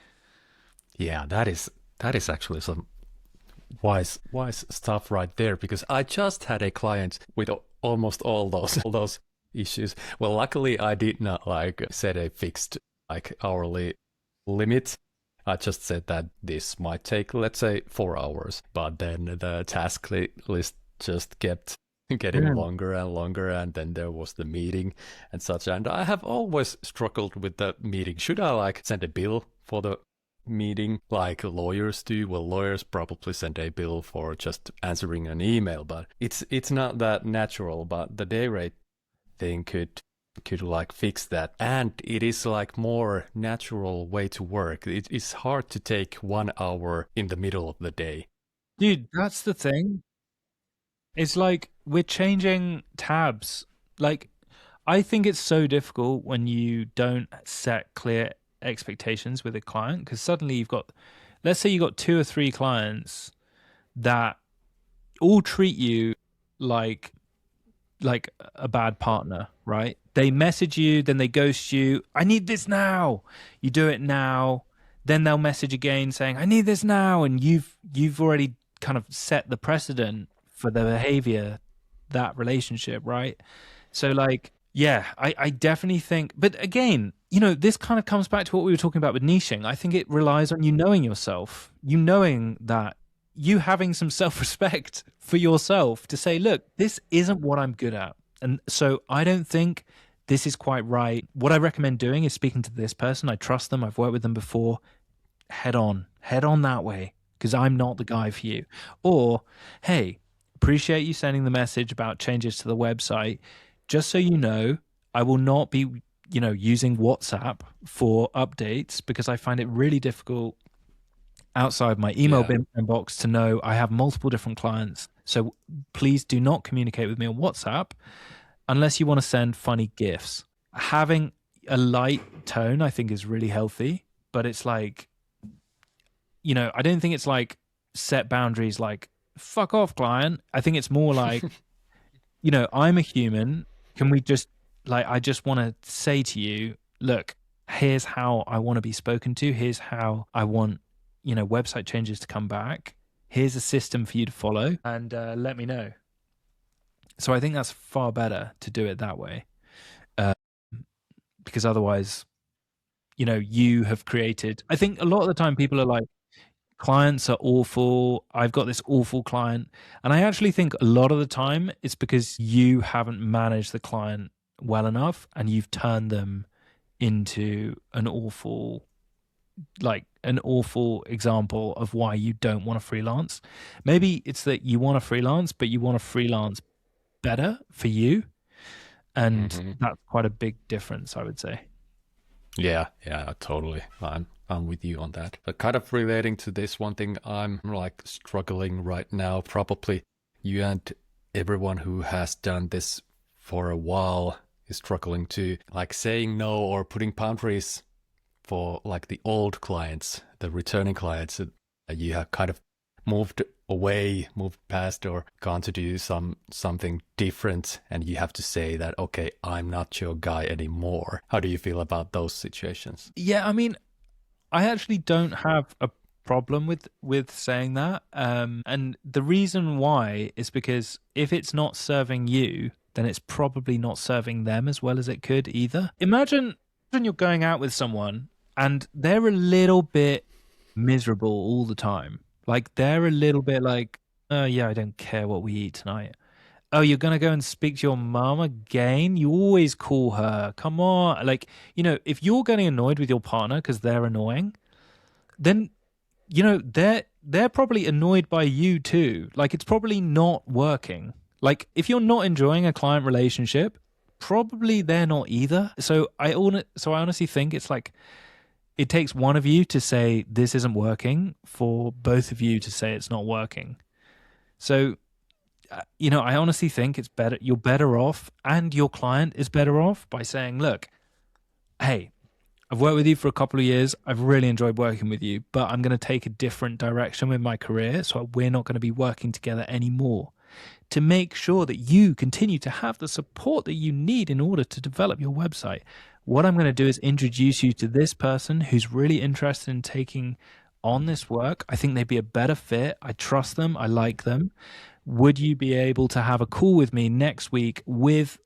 Yeah, that is actually some wise stuff right there, because I just had a client with almost all those issues. Well, luckily I did not like set a fixed like hourly limit. I just said that this might take, let's say, 4 hours, but then the task list just kept getting longer and longer, and then there was the meeting and such. And I have always struggled with the meeting. Should I like send a bill for the meeting like lawyers do? Well, lawyers probably send a bill for just answering an email, but it's not that natural. But the day rate thing could like fix that, and it is like more natural way to work. It is hard to take 1 hour in the middle of the day. Dude, that's the thing. It's like we're changing tabs. Like, I think it's so difficult when you don't set clear expectations with a client, because suddenly you've got, let's say you got 2 or 3 clients that all treat you like a bad partner, right? They message you, then they ghost you. I need this now. You do it now. Then they'll message again saying, I need this now. And you've already kind of set the precedent for the behavior, that relationship, right? So like, yeah, I definitely think, but again, this kind of comes back to what we were talking about with niching. I think it relies on you knowing yourself, you knowing that, you having some self-respect for yourself to say, look, this isn't what I'm good at. And so I don't think this is quite right. What I recommend doing is speaking to this person. I trust them. I've worked with them before. Head on that way, because I'm not the guy for you. Or, hey, appreciate you sending the message about changes to the website. Just so you know, I will not be, using WhatsApp for updates, because I find it really difficult outside my email inbox to know I have multiple different clients. So please do not communicate with me on WhatsApp unless you want to send funny GIFs. Having a light tone, I think, is really healthy, but it's like, I don't think it's like set boundaries like, fuck off, client. I think it's more like, I'm a human. Can we just, like, I just want to say to you, look, here's how I want to be spoken to. Here's how I want, website changes to come back. Here's a system for you to follow, and let me know. So I think that's far better to do it that way. because otherwise, you have created. I think a lot of the time people are like, clients are awful. I've got this awful client. And I actually think a lot of the time it's because you haven't managed the client well enough and you've turned them into an awful example of why you don't want to freelance. Maybe it's that you want to freelance, but you want to freelance better for you. And that's quite a big difference, I would say. Yeah, totally. I'm with you on that. But kind of relating to this, one thing I'm like struggling right now, probably you and everyone who has done this for a while is struggling to like saying no or putting boundaries for like the old clients, the returning clients that you have kind of moved away, moved past, or gone to do something different, and you have to say that, okay, I'm not your guy anymore. How do you feel about those situations? Yeah, I mean, I actually don't have a problem with saying that. And the reason why is because if it's not serving you, then it's probably not serving them as well as it could either. Imagine you're going out with someone and they're a little bit miserable all the time. Like they're a little bit like, oh yeah, I don't care what we eat tonight. Oh, you're going to go and speak to your mom again? You always call her. Come on. Like, if you're getting annoyed with your partner because they're annoying, then, they're probably annoyed by you too. Like, it's probably not working. Like, if you're not enjoying a client relationship, probably they're not either. So I honestly think it's like, it takes one of you to say this isn't working for both of you to say it's not working. So, I honestly think it's better. You're better off, and your client is better off by saying, look, hey, I've worked with you for a couple of years. I've really enjoyed working with you, but I'm going to take a different direction with my career. So we're not going to be working together anymore, to make sure that you continue to have the support that you need in order to develop your website. What I'm going to do is introduce you to this person who's really interested in taking on this work. I think they'd be a better fit. I trust them. I like them. Would you be able to have a call with me next week with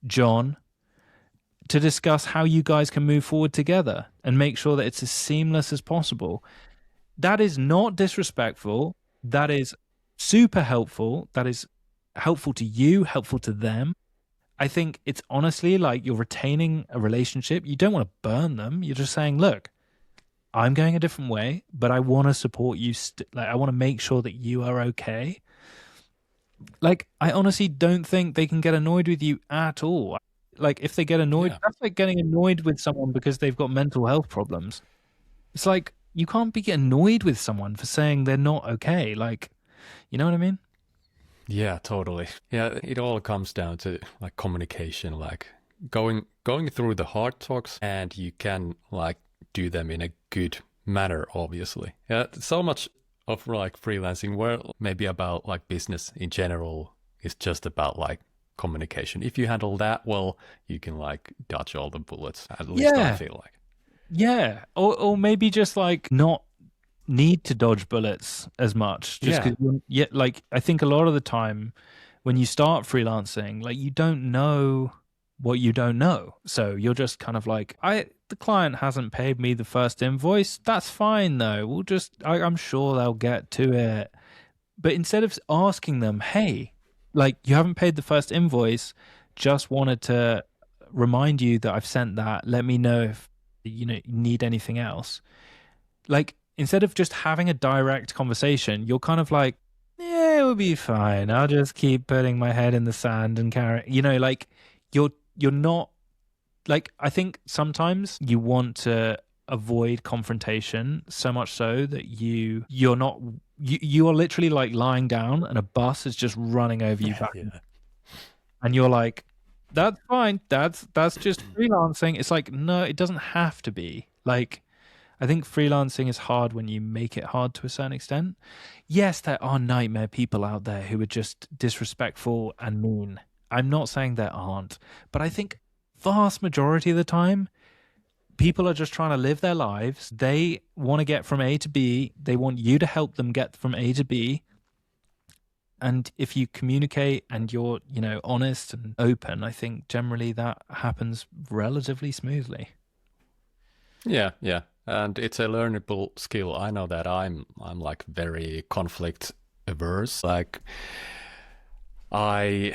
John to discuss how you guys can move forward together and make sure that it's as seamless as possible? That is not disrespectful. That is super helpful. That is helpful to you, helpful to them. I think it's honestly like you're retaining a relationship. You don't want to burn them. You're just saying, look, I'm going a different way, but I want to support you. I want to make sure that you are okay. Like, I honestly don't think they can get annoyed with you at all. Like, if they get annoyed, that's like getting annoyed with someone because they've got mental health problems. It's like, you can't be annoyed with someone for saying they're not okay. Like, you know what I mean? Yeah, totally. Yeah, it all comes down to like communication, like going through the hard talks, and you can like do them in a good manner, obviously. Yeah, so much of like freelancing, well, maybe about like business in general, is just about like communication. If you handle that well, you can like dodge all the bullets. At least I feel like. Yeah, or maybe just like not need to dodge bullets as much. Just because, like I think a lot of the time when you start freelancing, like you don't know what you don't know. So you're just kind of like, the client hasn't paid me the first invoice. That's fine though. I'm sure they'll get to it. But instead of asking them, hey, like you haven't paid the first invoice, just wanted to remind you that I've sent that. Let me know if you need anything else. Like instead of just having a direct conversation, you're kind of like, yeah, it will be fine. I'll just keep putting my head in the sand and carry, like you're not like, I think sometimes you want to avoid confrontation so much so that you're not, you are literally like lying down and a bus is just running over you back. And you're like, that's fine. That's just freelancing. It's like, no, it doesn't have to be. Like, I think freelancing is hard when you make it hard to a certain extent. Yes, there are nightmare people out there who are just disrespectful and mean. I'm not saying there aren't, but I think vast majority of the time, people are just trying to live their lives. They want to get from A to B. They want you to help them get from A to B. And if you communicate and you're, honest and open, I think generally that happens relatively smoothly. Yeah, yeah. And it's a learnable skill. I know that I'm like very conflict averse. Like I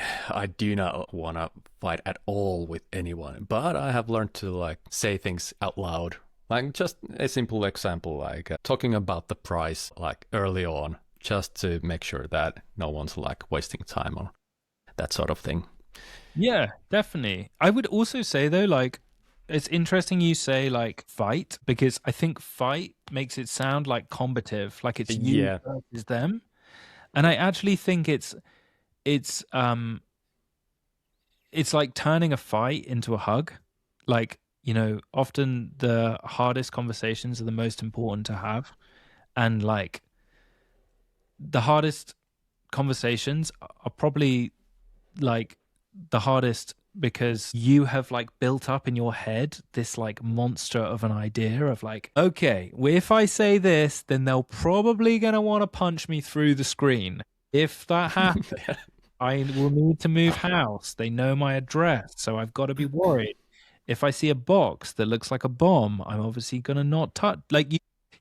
do not want to fight at all with anyone, but I have learned to like say things out loud. Like just a simple example, like talking about the price like early on, just to make sure that no one's like wasting time or that sort of thing. Yeah, definitely. I would also say though, like, it's interesting you say like fight, because I think fight makes it sound like combative, like it's you Yeah. versus them. And I actually think it's um it's like turning a fight into a hug. Like, often the hardest conversations are the most important to have. And like the hardest conversations are probably like the hardest because you have like built up in your head this like monster of an idea of like, okay, well, if I say this, then they're probably going to want to punch me through the screen. If that happens, I will need to move house. They know my address, so I've got to be worried. If I see a box that looks like a bomb, I'm obviously going to not touch. Like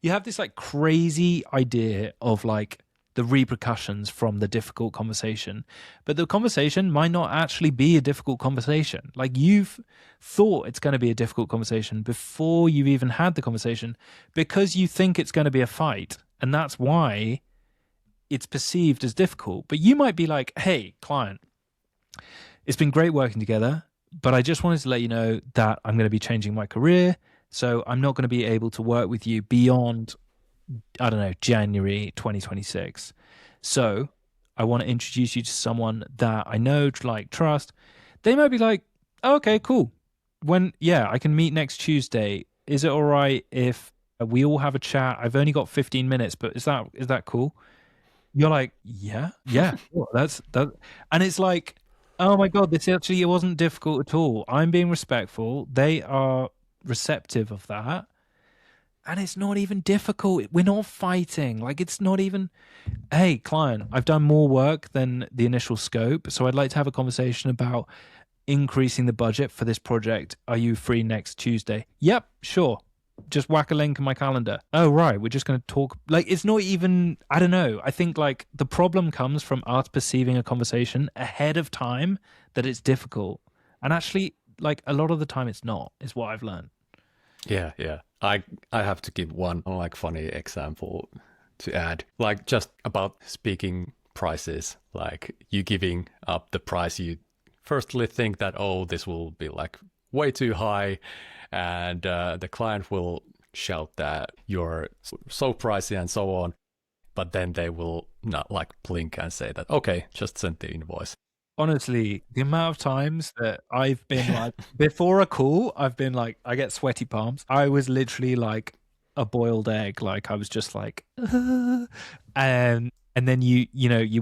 you have this like crazy idea of like the repercussions from the difficult conversation, but the conversation might not actually be a difficult conversation. Like you've thought it's going to be a difficult conversation before you've even had the conversation because you think it's going to be a fight, and that's why it's perceived as difficult. But you might be like, hey, client, it's been great working together, but I just wanted to let you know that I'm going to be changing my career. So I'm not going to be able to work with you beyond, I don't know, January 2026. So I want to introduce you to someone that I know, like, trust. They might be like, oh, okay, cool. Yeah, I can meet next Tuesday. Is it all right if we all have a chat? I've only got 15 minutes, but is that cool? You're like, yeah, yeah, sure, that's that, and it's like, oh my god, this actually it wasn't difficult at all. I'm being respectful. They are receptive of that, and it's not even difficult. We're not fighting. Like it's not even. Hey, client, I've done more work than the initial scope, so I'd like to have a conversation about increasing the budget for this project. Are you free next Tuesday? Yep, sure. Just whack a link in my calendar. Oh, right. We're just going to talk. Like, it's not even, I don't know. I think like the problem comes from us perceiving a conversation ahead of time that it's difficult. And actually, like a lot of the time it's not, is what I've learned. Yeah, yeah. I have to give one like funny example to add. Like just about speaking prices, like you giving up the price you firstly think that oh this will be like way too high and the client will shout that you're so pricey and so on, but then they will not like blink and say that okay, just send the invoice. Honestly, the amount of times that I've been like, before a call, I've been like, I get sweaty palms. I was literally like a boiled egg. Like I was just like, and then you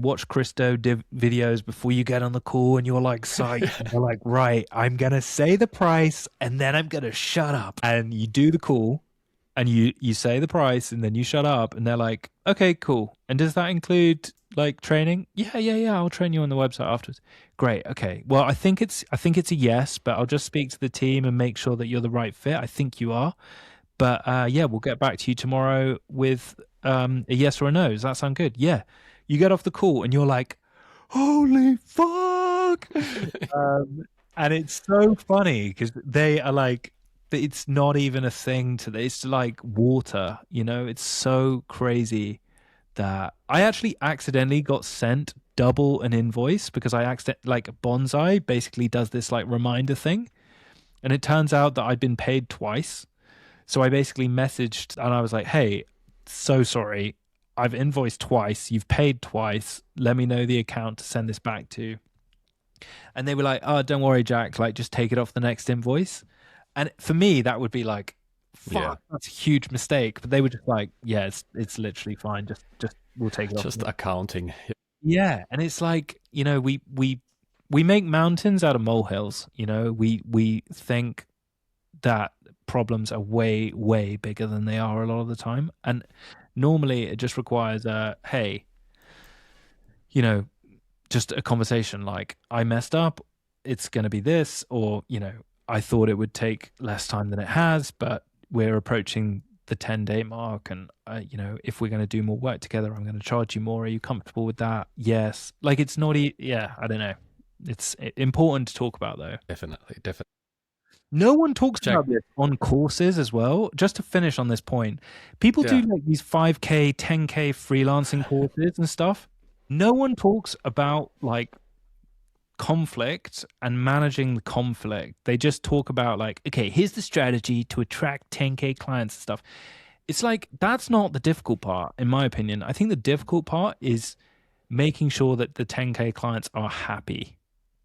watch Christo videos before you get on the call, and you're like psyched. And you're like, right, I'm gonna say the price, and then I'm gonna shut up. And you do the call, and you say the price, and then you shut up, and they're like, okay, cool. And does that include like training? Yeah, yeah, yeah. I'll train you on the website afterwards. Great. Okay. Well, I think it's a yes, but I'll just speak to the team and make sure that you're the right fit. I think you are. But yeah, we'll get back to you tomorrow with a yes or a no. Does that sound good? Yeah. You get off the call and you're like, holy fuck. um, and it's so funny because they are like, it's not even a thing to them. It's like water, it's so crazy that I actually accidentally got sent double an invoice because I like Bonsai basically does this like reminder thing. And it turns out that I'd been paid twice. So I basically messaged and I was like, hey, so sorry. I've invoiced twice. You've paid twice. Let me know the account to send this back to. And they were like, oh, don't worry, Jack. Like, just take it off the next invoice. And for me, that would be like, Yeah, fuck, that's a huge mistake. But they were just like, yeah, it's literally fine. Just we'll take it off. just accounting. Yeah, and it's like, we make mountains out of molehills. We think that problems are way, way bigger than they are a lot of the time. And normally it just requires a, hey, just a conversation like, I messed up, it's going to be this, or, I thought it would take less time than it has, but we're approaching the 10-day mark. And, if we're going to do more work together, I'm going to charge you more. Are you comfortable with that? Yes. Like, it's not, I don't know. It's important to talk about, though. Definitely. No one talks Jack, about this on courses as well. Just to finish on this point, people do like these 5K, 10K freelancing courses and stuff. No one talks about like conflict and managing the conflict. They just talk about like, okay, here's the strategy to attract 10K clients and stuff. It's like, that's not the difficult part, in my opinion. I think the difficult part is making sure that the 10K clients are happy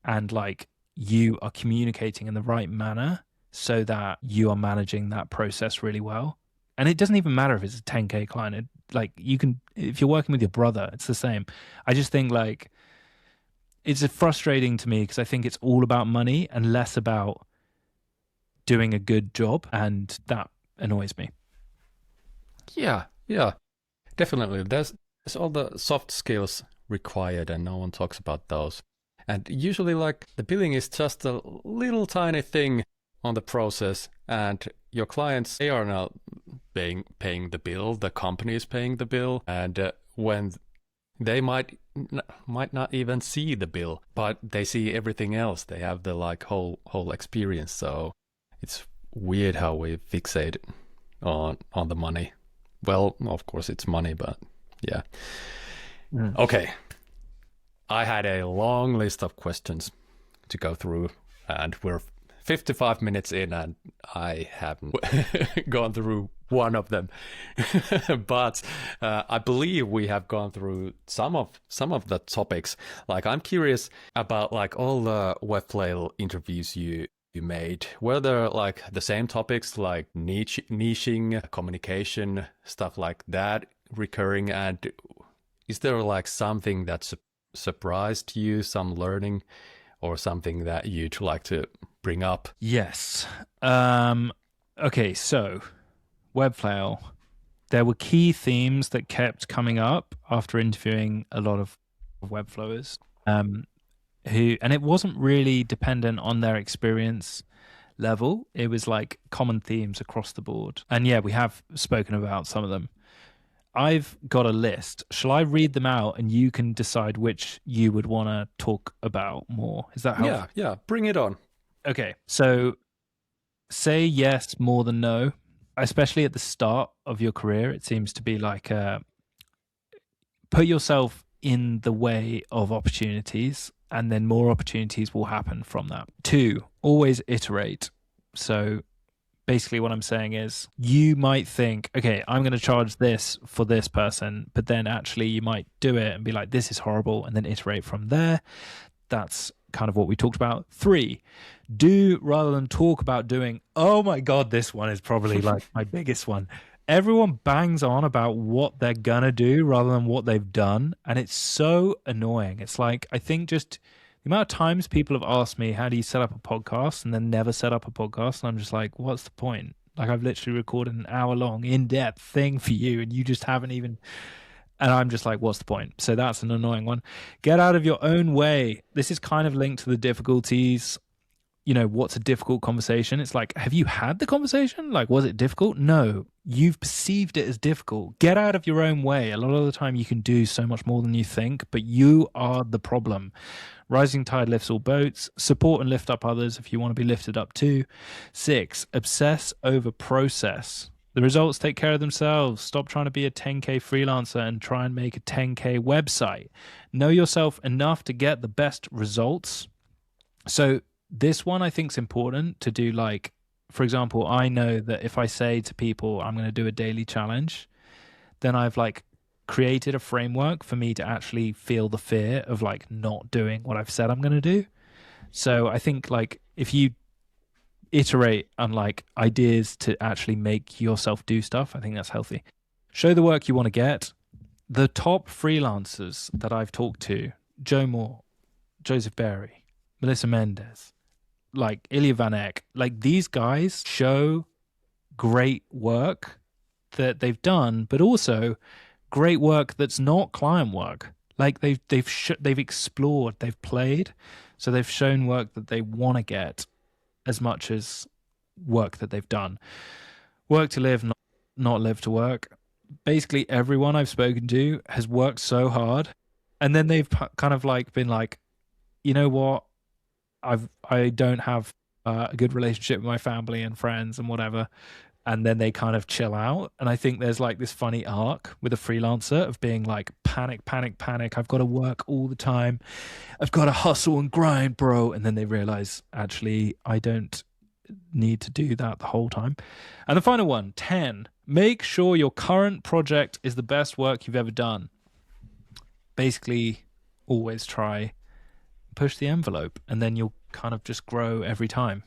and like you are communicating in the right manner so that you are managing that process really well. And it doesn't even matter if it's a 10K client. Like, you can, if you're working with your brother, it's the same. I just think like it's frustrating to me because I think it's all about money and less about doing a good job, and that annoys me. Yeah, definitely. There's all the soft skills required, and no one talks about those. And usually, like, the billing is just a little tiny thing on the process, and your clients, they are now paying the bill. The company is paying the bill, and when they might not even see the bill, but they see everything else. They have the like whole experience. So it's weird how we fixate on the money. Well, of course it's money, but yeah. Okay. I had a long list of questions to go through, and we're 55 minutes in, and I haven't gone through one of them. But I believe we have gone through some of the topics. Like, I'm curious about like all the Webflail interviews you made. Were there like the same topics like niching, communication, stuff like that recurring? And is there like something that surprised you, some learning, or something that you'd like to bring up? Yes. Okay, so Webflail, there were key themes that kept coming up after interviewing a lot of Webflowers, and it wasn't really dependent on their experience level. It was like common themes across the board. And yeah, we have spoken about some of them. I've got a list. Shall I read them out and you can decide which you would want to talk about more? Is that helpful? Yeah, bring it on. Okay, so say yes more than no, especially at the start of your career. It seems to be like put yourself in the way of opportunities, and then more opportunities will happen from that. 2, always iterate. So basically what I'm saying is, you might think, okay, I'm going to charge this for this person, but then actually you might do it and be like, this is horrible, and then iterate from there. That's kind of what we talked about. 3, do rather than talk about doing. Oh my God, this one is probably like my biggest one. Everyone bangs on about what they're gonna do rather than what they've done, and it's so annoying. It's like, I think just the amount of times people have asked me, how do you set up a podcast, and then never set up a podcast, and I'm just like, what's the point? Like, I've literally recorded an hour-long in-depth thing for you, and you just haven't even... And I'm just like, what's the point? So that's an annoying one. Get out of your own way. This is kind of linked to the difficulties. What's a difficult conversation? It's like, have you had the conversation? Like, was it difficult? No, you've perceived it as difficult. Get out of your own way. A lot of the time you can do so much more than you think, but you are the problem. Rising tide lifts all boats. Support and lift up others if you want to be lifted up too. 6, obsess over process. The results take care of themselves. Stop trying to be a 10K freelancer and try and make a 10K website. Know yourself enough to get the best results. So this one I think is important to do. Like, for example, I know that if I say to people, I'm going to do a daily challenge, then I've like created a framework for me to actually feel the fear of like not doing what I've said I'm going to do. So I think like if you iterate on like ideas to actually make yourself do stuff, I think that's healthy. Show the work you want to get. The top freelancers that I've talked to, Joe Moore, Joseph Berry, Melissa Mendez, like Ilya Van Eck, like these guys show great work that they've done, but also great work that's not client work. Like they've explored, they've played, so they've shown work that they want to get as much as work that they've done. Work to live, not live to work. Basically, everyone I've spoken to has worked so hard, and then they've kind of like been like, you know what, I don't have a good relationship with my family and friends and whatever, and then they kind of chill out. And I think there's like this funny arc with a freelancer of being like panic, panic, panic. I've got to work all the time. I've got to hustle and grind, bro. And then they realize, actually, I don't need to do that the whole time. And the final one, 10, make sure your current project is the best work you've ever done. Basically, always try push the envelope, and then you'll kind of just grow every time.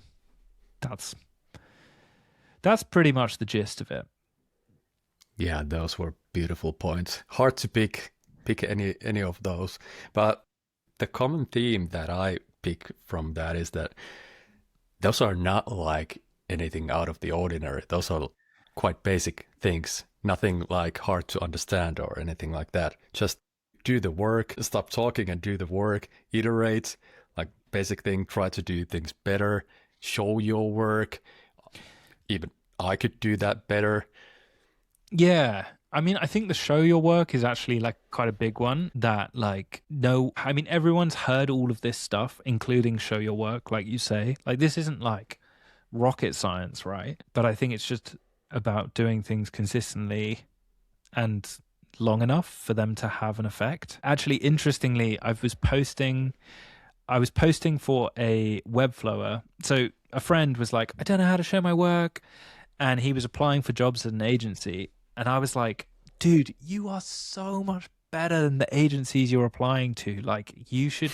That's pretty much the gist of it. Yeah, those were beautiful points. Hard to pick any of those, but the common theme that I pick from that is that those are not like anything out of the ordinary. Those are quite basic things, nothing like hard to understand or anything like that. Just do the work, stop talking and do the work, iterate, like basic thing, try to do things better, show your work. Even I could do that better. Yeah. I mean, I think the show your work is actually like quite a big one that like, no, I mean, everyone's heard all of this stuff, including show your work, like you say. Like this isn't like rocket science, right? But I think it's just about doing things consistently and long enough for them to have an effect. Actually, interestingly, I was posting for a Webflower. So a friend was like, I don't know how to show my work. And he was applying for jobs at an agency. And I was like, dude, you are so much better than the agencies you're applying to. Like, you should,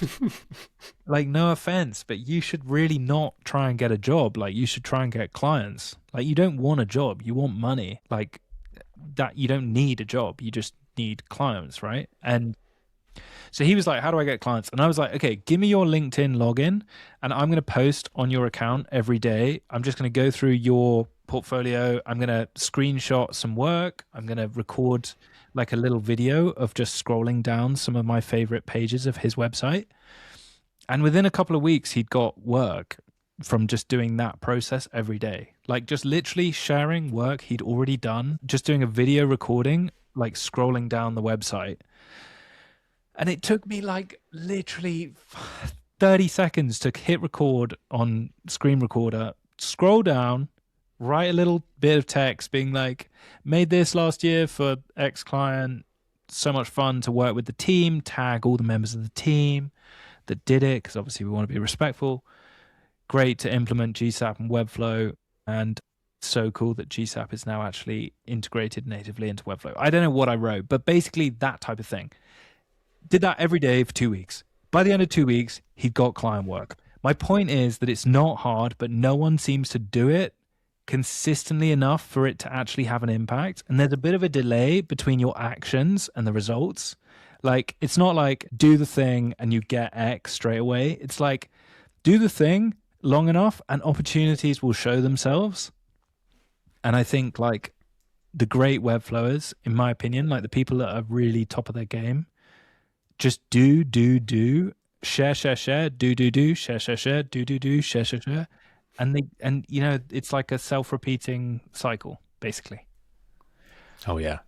like, no offense, but you should really not try and get a job. Like, you should try and get clients. Like, you don't want a job, you want money. Like, that you don't need a job, you just need clients, right? And so he was like, how do I get clients? And I was like, okay, give me your LinkedIn login and I'm going to post on your account every day. I'm just going to go through your portfolio. I'm going to screenshot some work. I'm going to record like a little video of just scrolling down some of my favorite pages of his website. And within a couple of weeks, he'd got work from just doing that process every day. Like just literally sharing work he'd already done, just doing a video recording, like scrolling down the website. And it took me like literally 30 seconds to hit record on screen recorder, scroll down, write a little bit of text being like, made this last year for X client, so much fun to work with the team, tag all the members of the team that did it, because obviously we want to be respectful. Great to implement GSAP and Webflow, and so cool that GSAP is now actually integrated natively into Webflow. I don't know what I wrote, but basically that type of thing. Did that every day for 2 weeks. By the end of 2 weeks, he'd got client work. My point is that it's not hard, but no one seems to do it consistently enough for it to actually have an impact. And there's a bit of a delay between your actions and the results. Like, it's not like do the thing and you get X straight away. It's like do the thing long enough and opportunities will show themselves. And I think like the great Webflowers, in my opinion, like the people that are really top of their game, just do, share, share, do, share, share, do, share. And you know, it's like a self-repeating cycle, basically. Oh yeah.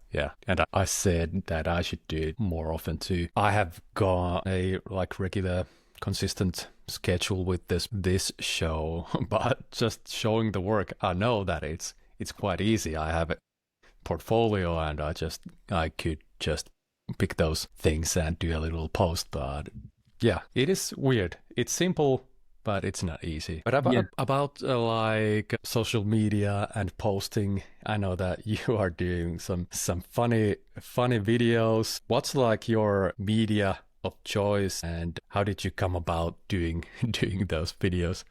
And I said that I should do it more often too. I have got a like regular, consistent schedule with this show, but just showing the work, I know that it's quite easy. I have a portfolio and I could just pick those things and do a little post, but yeah, it is weird. It's simple, but it's not easy. But about like social media and posting, I know that you are doing some funny videos. What's like your media of choice, and how did you come about doing those videos?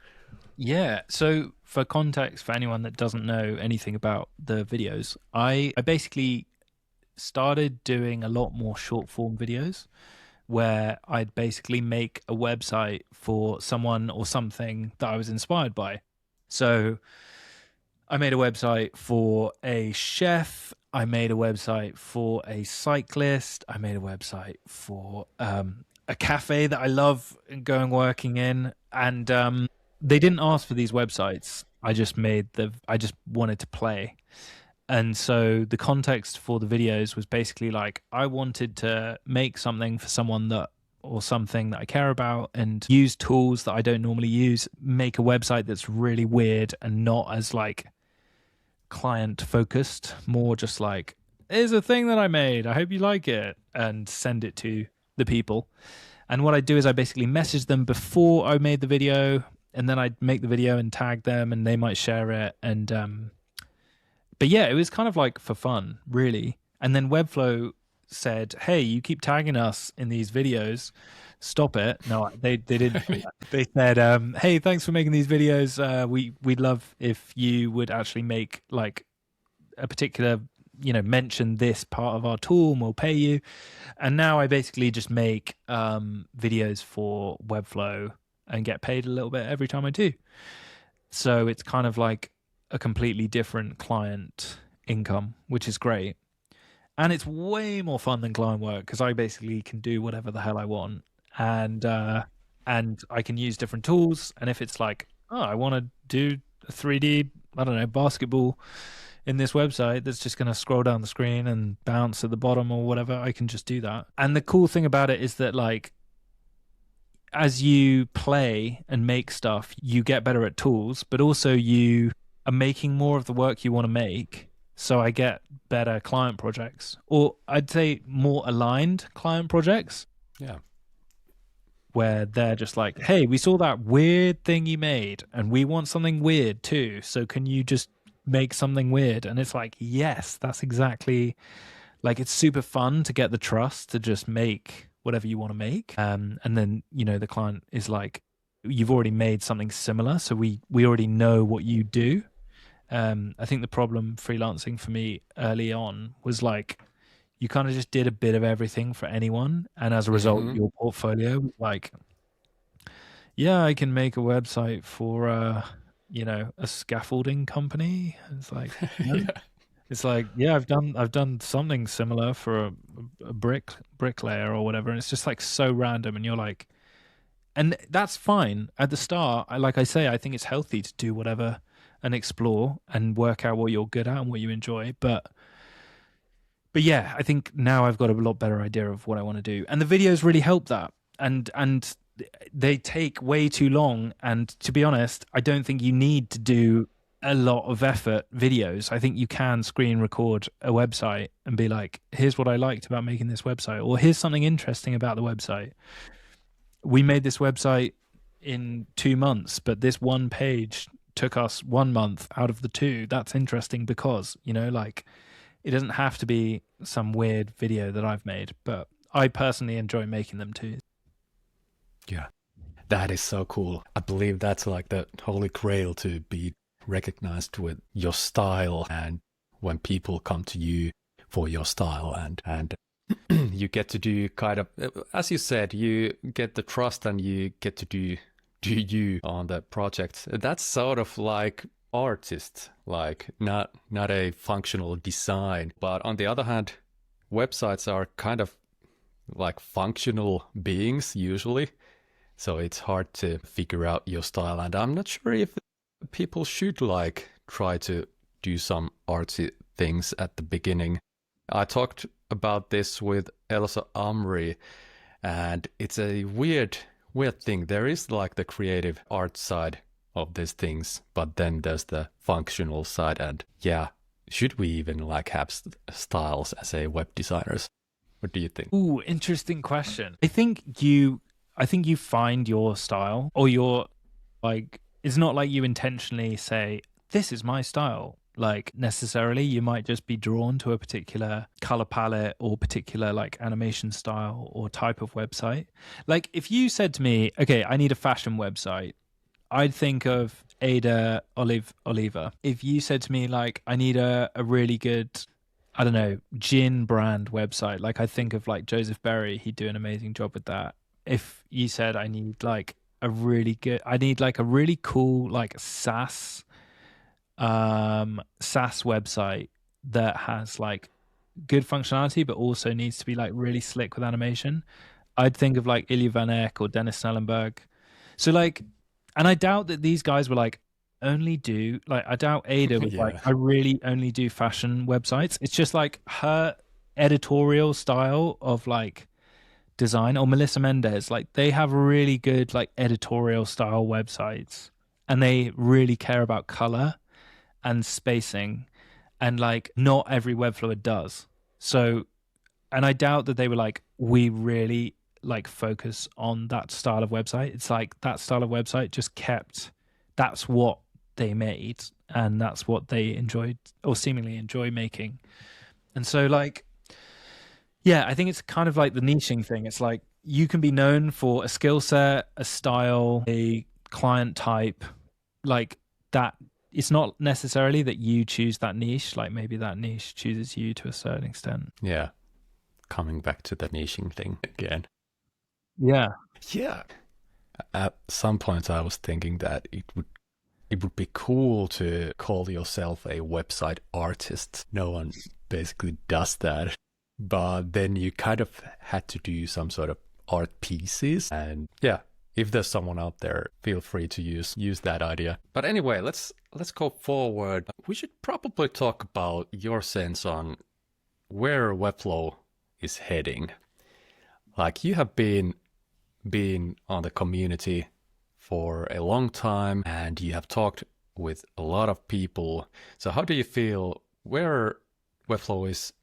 Yeah, so for context, for anyone that doesn't know anything about the videos, I basically started doing a lot more short form videos where I'd basically make a website for someone or something that I was inspired by. So I made a website for a chef I made a website for a cyclist. I made a website for a cafe that I love going working in, and they didn't ask for these websites. I just wanted to play. And so the context for the videos was basically like I wanted to make something for someone that or something that I care about and use tools that I don't normally use, make a website that's really weird and not as like client focused, more just like here's a thing that I made. I hope you like it, and send it to the people. And what I do is I basically message them before I made the video, and then I'd make the video and tag them, and they might share it. And but yeah, it was kind of like for fun, really. And then Webflow said, "Hey, you keep tagging us in these videos. Stop it." No, they didn't say that. They said, "Hey, thanks for making these videos. We'd love if you would actually make like a particular, mention this part of our tool, and we'll pay you." And now I basically just make videos for Webflow and get paid a little bit every time I do. So it's kind of like a completely different client income, which is great. And it's way more fun than client work because I basically can do whatever the hell I want, and I can use different tools. And if it's like, oh, I want to do a 3D, I don't know, basketball in this website that's just going to scroll down the screen and bounce at the bottom or whatever, I can just do that. And the cool thing about it is that like as you play and make stuff, you get better at tools, but also you are making more of the work you want to make. So I get better client projects, or I'd say more aligned client projects. Yeah. Where they're just like, hey, we saw that weird thing you made and we want something weird too. So can you just make something weird? And it's like, yes, that's exactly like, it's super fun to get the trust to just make whatever you want to make. And then, the client is like, you've already made something similar. So we already know what you do. I think the problem freelancing for me early on was like, you kind of just did a bit of everything for anyone. And as a result, your portfolio was like, yeah, I can make a website for, a scaffolding company. It's like, Yeah. it's like, yeah, I've done something similar for a bricklayer or whatever. And it's just like so random. And you're like, and that's fine at the start. Like I say, I think it's healthy to do whatever and explore and work out what you're good at and what you enjoy. But yeah, I think now I've got a lot better idea of what I want to do, and the videos really help that. And they take way too long. And to be honest, I don't think you need to do a lot of effort videos. I think you can screen record a website and be like, here's what I liked about making this website, or here's something interesting about the website. We made this website in 2 months, but this one page took us 1 month out of the 2. That's interesting because, like, it doesn't have to be some weird video that I've made, but I personally enjoy making them too. Yeah, that is so cool. I believe that's like the holy grail, to be recognized with your style, and when people come to you for your style, and you get to do kind of, as you said, you get the trust and you get to do you on the project. That's sort of like artist, like not a functional design. But on the other hand, websites are kind of like functional beings usually, so it's hard to figure out your style. And I'm not sure if people should like try to do some artsy things at the beginning. I talked about this with Elsa Amri, and it's a weird thing. There is like the creative art side of these things, but then there's the functional side. And yeah, should we even like have styles as a web designers? What do you think? Ooh, interesting question. I think you find your style, or your, like, it's not like you intentionally say, this is my style. Like, necessarily, you might just be drawn to a particular color palette or particular like animation style or type of website. Like, if you said to me, okay, I need a fashion website, I'd think of Ada Oliva. If you said to me, like, I need a really good, I don't know, gin brand website, like, I think of like Joseph Berry. He'd do an amazing job with that. If you said I need like a really cool like SaaS website, that has like good functionality, but also needs to be like really slick with animation, I'd think of like Ilya Van Eck or Dennis Snellenberg. So like, and I doubt that these guys were like only do like, I doubt Ada was like, Yeah. I really only do fashion websites. It's just like her editorial style of like design, or Melissa Mendez, like they have really good like editorial style websites, and they really care about color and spacing, and like not every Webflower does. So, and I doubt that they were like, we really like focus on that style of website. It's like that style of website just kept, that's what they made, and that's what they enjoyed or seemingly enjoy making. And so like, yeah, I think it's kind of like the niching thing. It's like you can be known for a skill set, a style, a client type, like that. It's not necessarily that you choose that niche, like maybe that niche chooses you to a certain extent. Yeah. Coming back to the niching thing again. Yeah. Yeah. At some point I was thinking that it would be cool to call yourself a website artist. No one basically does that. But then you kind of had to do some sort of art pieces. And yeah, if there's someone out there, feel free to use that idea. But anyway, let's go forward. We should probably talk about your sense on where Webflow is heading. Like you have been on the community for a long time and you have talked with a lot of people. So how do you feel where Webflow is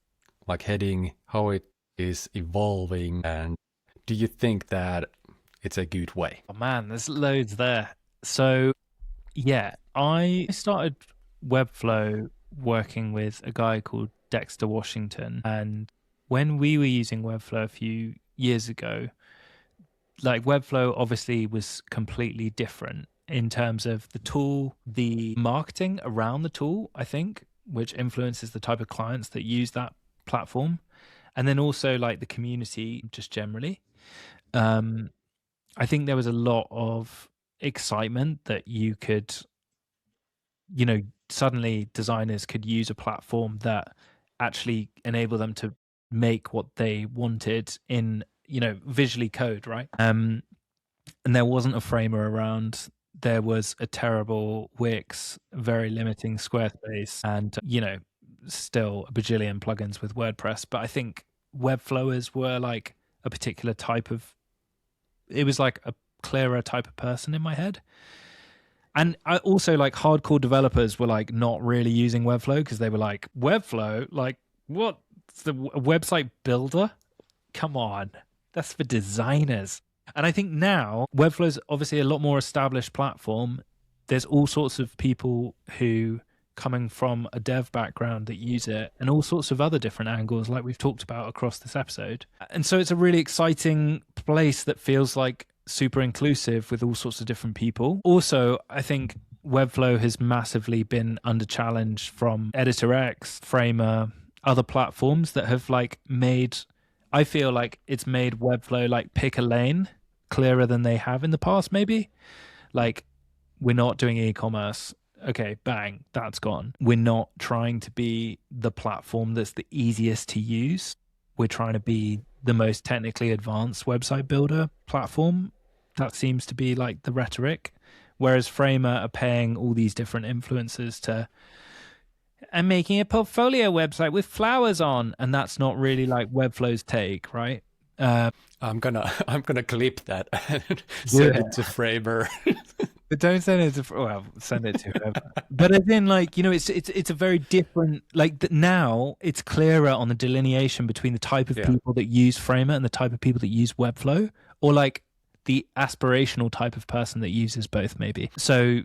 like heading, how it is evolving, and do you think that it's a good way? Oh man, there's loads there. So yeah, I started Webflow working with a guy called Dexter Washington, and when we were using Webflow a few years ago, like Webflow obviously was completely different in terms of the tool, the marketing around the tool, I think, which influences the type of clients that use that platform, and then also like the community just generally. I think there was a lot of excitement that you could, you know, suddenly designers could use a platform that actually enable them to make what they wanted in, you know, visually code, right? And there wasn't a framer around. There was a terrible Wix, very limiting Squarespace, and, you know, still a bajillion plugins with WordPress. But I think Webflowers were like a particular type of, it was like a clearer type of person in my head. And I also like hardcore developers were like not really using Webflow because they were like, Webflow, like what? It's the website builder? Come on, that's for designers. And I think now Webflow is obviously a lot more established platform. There's all sorts of people who coming from a dev background that use it, and all sorts of other different angles like we've talked about across this episode. And so it's a really exciting place that feels like super inclusive with all sorts of different people. Also, I think Webflow has massively been under challenge from Editor X, Framer, other platforms that have like made, I feel like it's made Webflow like pick a lane clearer than they have in the past, maybe. Like, we're not doing e-commerce. Okay, bang, that's gone. We're not trying to be the platform that's the easiest to use. We're trying to be the most technically advanced website builder platform. That seems to be like the rhetoric. Whereas Framer are paying all these different influencers to, I'm making a portfolio website with flowers on, and that's not really like Webflow's take, right? I'm gonna clip that and send it to Framer. But don't send it to, well, send it to whoever. But as in, like, you know, it's a very different, like now it's clearer on the delineation between the type of people that use Framer and the type of people that use Webflow, or like the aspirational type of person that uses both, maybe. So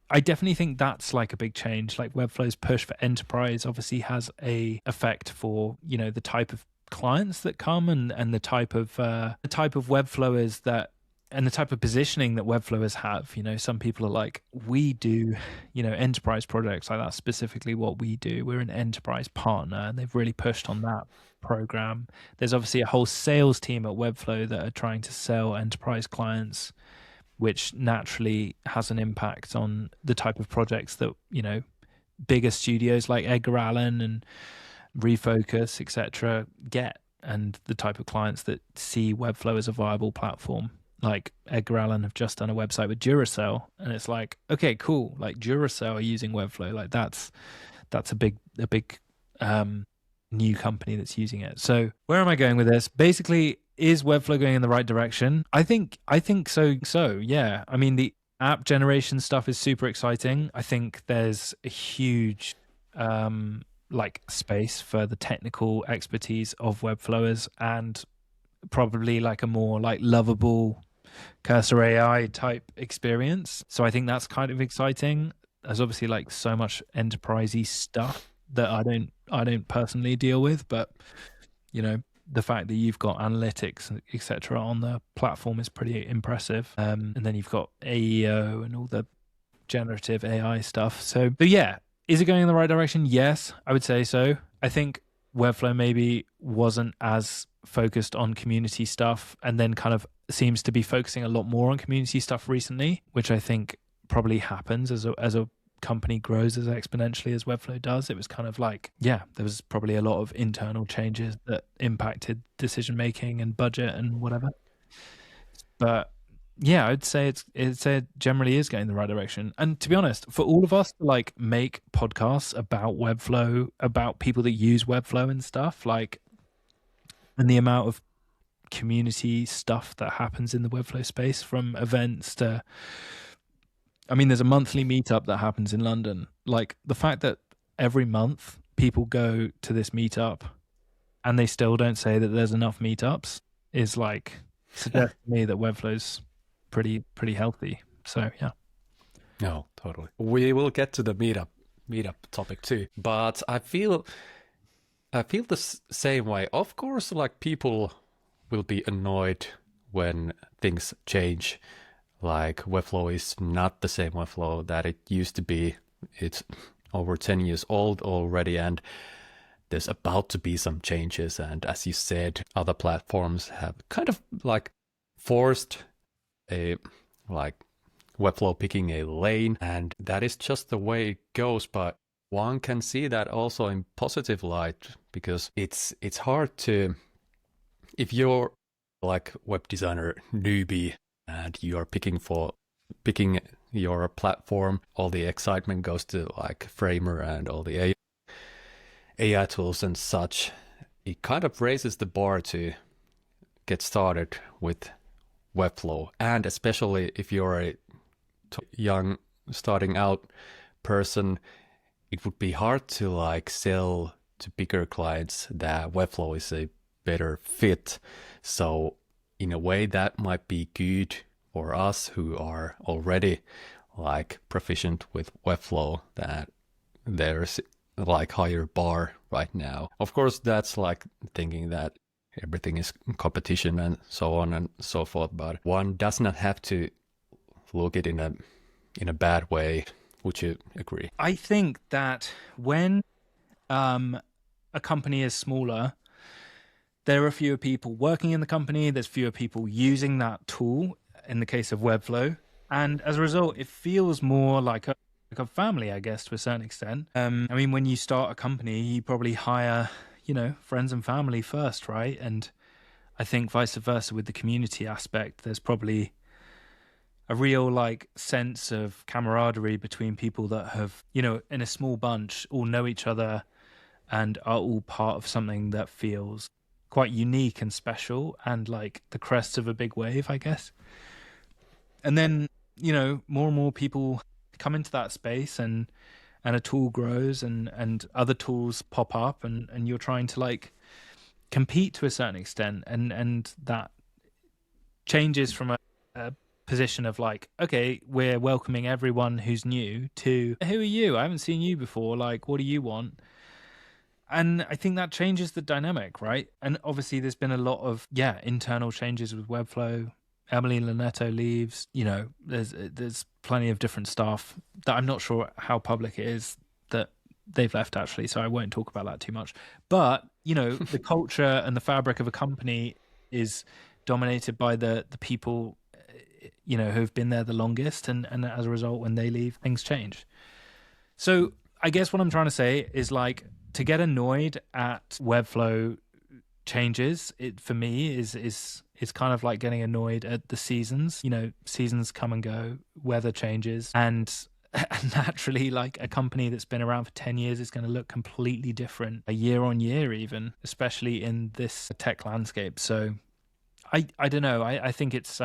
I definitely think that's like a big change. Like Webflow's push for enterprise obviously has a effect for, you know, the type of clients that come, and the type of Webflowers that, and the type of positioning that Webflowers have. You know, some people are like, we do, you know, enterprise projects, like that's specifically what we do. We're an enterprise partner, and they've really pushed on that program. There's obviously a whole sales team at Webflow that are trying to sell enterprise clients, which naturally has an impact on the type of projects that, you know, bigger studios like Edgar Allan and Refocus, etc., get, and the type of clients that see Webflow as a viable platform. Like Edgar Allan have just done a website with Duracell, and it's like, okay, cool. Like Duracell are using Webflow. Like that's a big new company that's using it. So where am I going with this? Basically, is Webflow going in the right direction? I think so. So yeah. I mean, the app generation stuff is super exciting. I think there's a huge like space for the technical expertise of Webflowers, and probably like a more like lovable Cursor AI type experience. So I think that's kind of exciting. There's obviously like so much enterprisey stuff that I don't personally deal with, but you know, the fact that you've got analytics, etc., on the platform is pretty impressive. And then you've got AEO and all the generative AI stuff. So yeah, is it going in the right direction? Yes, I would say so. I think Webflow maybe wasn't as focused on community stuff, and then kind of seems to be focusing a lot more on community stuff recently, which I think probably happens as a company grows as exponentially as Webflow does. It was kind of like, yeah, there was probably a lot of internal changes that impacted decision making and budget and whatever. But yeah, I'd say it generally is going in the right direction. And to be honest, for all of us to like make podcasts about Webflow, about people that use Webflow and stuff, like, and the amount of community stuff that happens in the Webflow space, from events to, I mean, there's a monthly meetup that happens in London. Like the fact that every month people go to this meetup and they still don't say that there's enough meetups is like, suggests to me that Webflow's pretty healthy. So yeah. No, totally. We will get to the meetup topic too, but I feel the same way. Of course, like people will be annoyed when things change. Like Webflow is not the same Webflow that it used to be. It's over 10 years old already, and there's about to be some changes. And as you said, other platforms have kind of like forced a like Webflow picking a lane, and that is just the way it goes. But one can see that also in positive light, because it's hard to, if you're like web designer newbie and you are picking your platform, all the excitement goes to like Framer and all the AI tools and such. It kind of raises the bar to get started with Webflow, and especially if you're a young starting out person, it would be hard to like sell to bigger clients that Webflow is a better fit. So in a way that might be good for us who are already like proficient with Webflow, that there's like higher bar right now. Of course, that's like thinking that everything is competition and so on and so forth, but one does not have to look at it in a bad way. Would you agree? I think that when a company is smaller, there are fewer people working in the company, there's fewer people using that tool in the case of Webflow, and as a result it feels more like a family, I guess, to a certain extent. I mean, when you start a company, you probably hire, you know, friends and family first, right? And I think vice versa with the community aspect. There's probably a real like sense of camaraderie between people that have, you know, in a small bunch, all know each other and are all part of something that feels quite unique and special, and like the crest of a big wave, I guess. And then, you know, more and more people come into that space, and a tool grows, and other tools pop up, and you're trying to like compete to a certain extent, and that changes from a position of like, okay, we're welcoming everyone who's new, to who are you? I haven't seen you before. Like, what do you want? And I think that changes the dynamic, right? And obviously there's been a lot of, yeah, internal changes with Webflow. Emily Linetto leaves, you know, there's plenty of different staff that I'm not sure how public it is that they've left, actually, so I won't talk about that too much. But, you know, the culture and the fabric of a company is dominated by the people, you know, who've been there the longest, and as a result, when they leave, things change. So I guess what I'm trying to say is like to get annoyed at Webflow changes, it for me is kind of like getting annoyed at the seasons. You know, seasons come and go, weather changes, and naturally, like a company that's been around for 10 years is going to look completely different a year on year, even, especially in this tech landscape. So I don't know. I think it's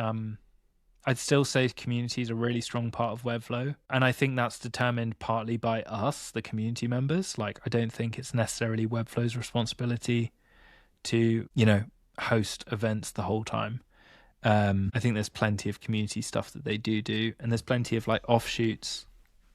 I'd still say community is a really strong part of Webflow. And I think that's determined partly by us, the community members. Like, I don't think it's necessarily Webflow's responsibility to, you know, host events the whole time. I think there's plenty of community stuff that they do. And there's plenty of like offshoots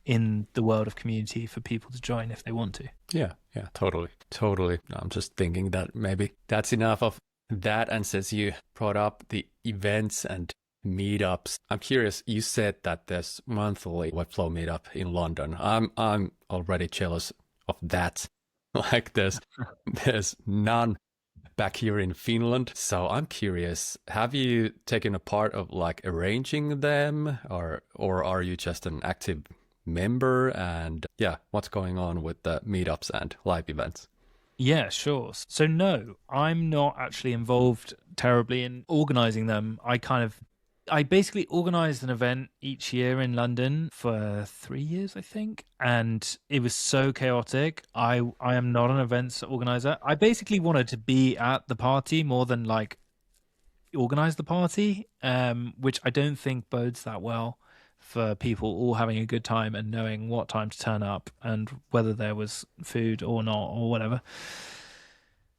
in the world of community for people to join if they want to. Yeah, totally. I'm just thinking that maybe that's enough of that. And since you brought up the events and meetups, I'm curious, you said that there's monthly Webflow meetup in London. I'm already jealous of that. Like there's none back here in Finland. So I'm curious, have you taken a part of like arranging them, or are you just an active member? And yeah, what's going on with the meetups and live events? Yeah, sure. So no, I'm not actually involved terribly in organizing them. I basically organized an event each year in London for 3 years, I think, and it was so chaotic. I am not an events organizer. I basically wanted to be at the party more than like organize the party, which I don't think bodes that well for people all having a good time and knowing what time to turn up and whether there was food or not or whatever.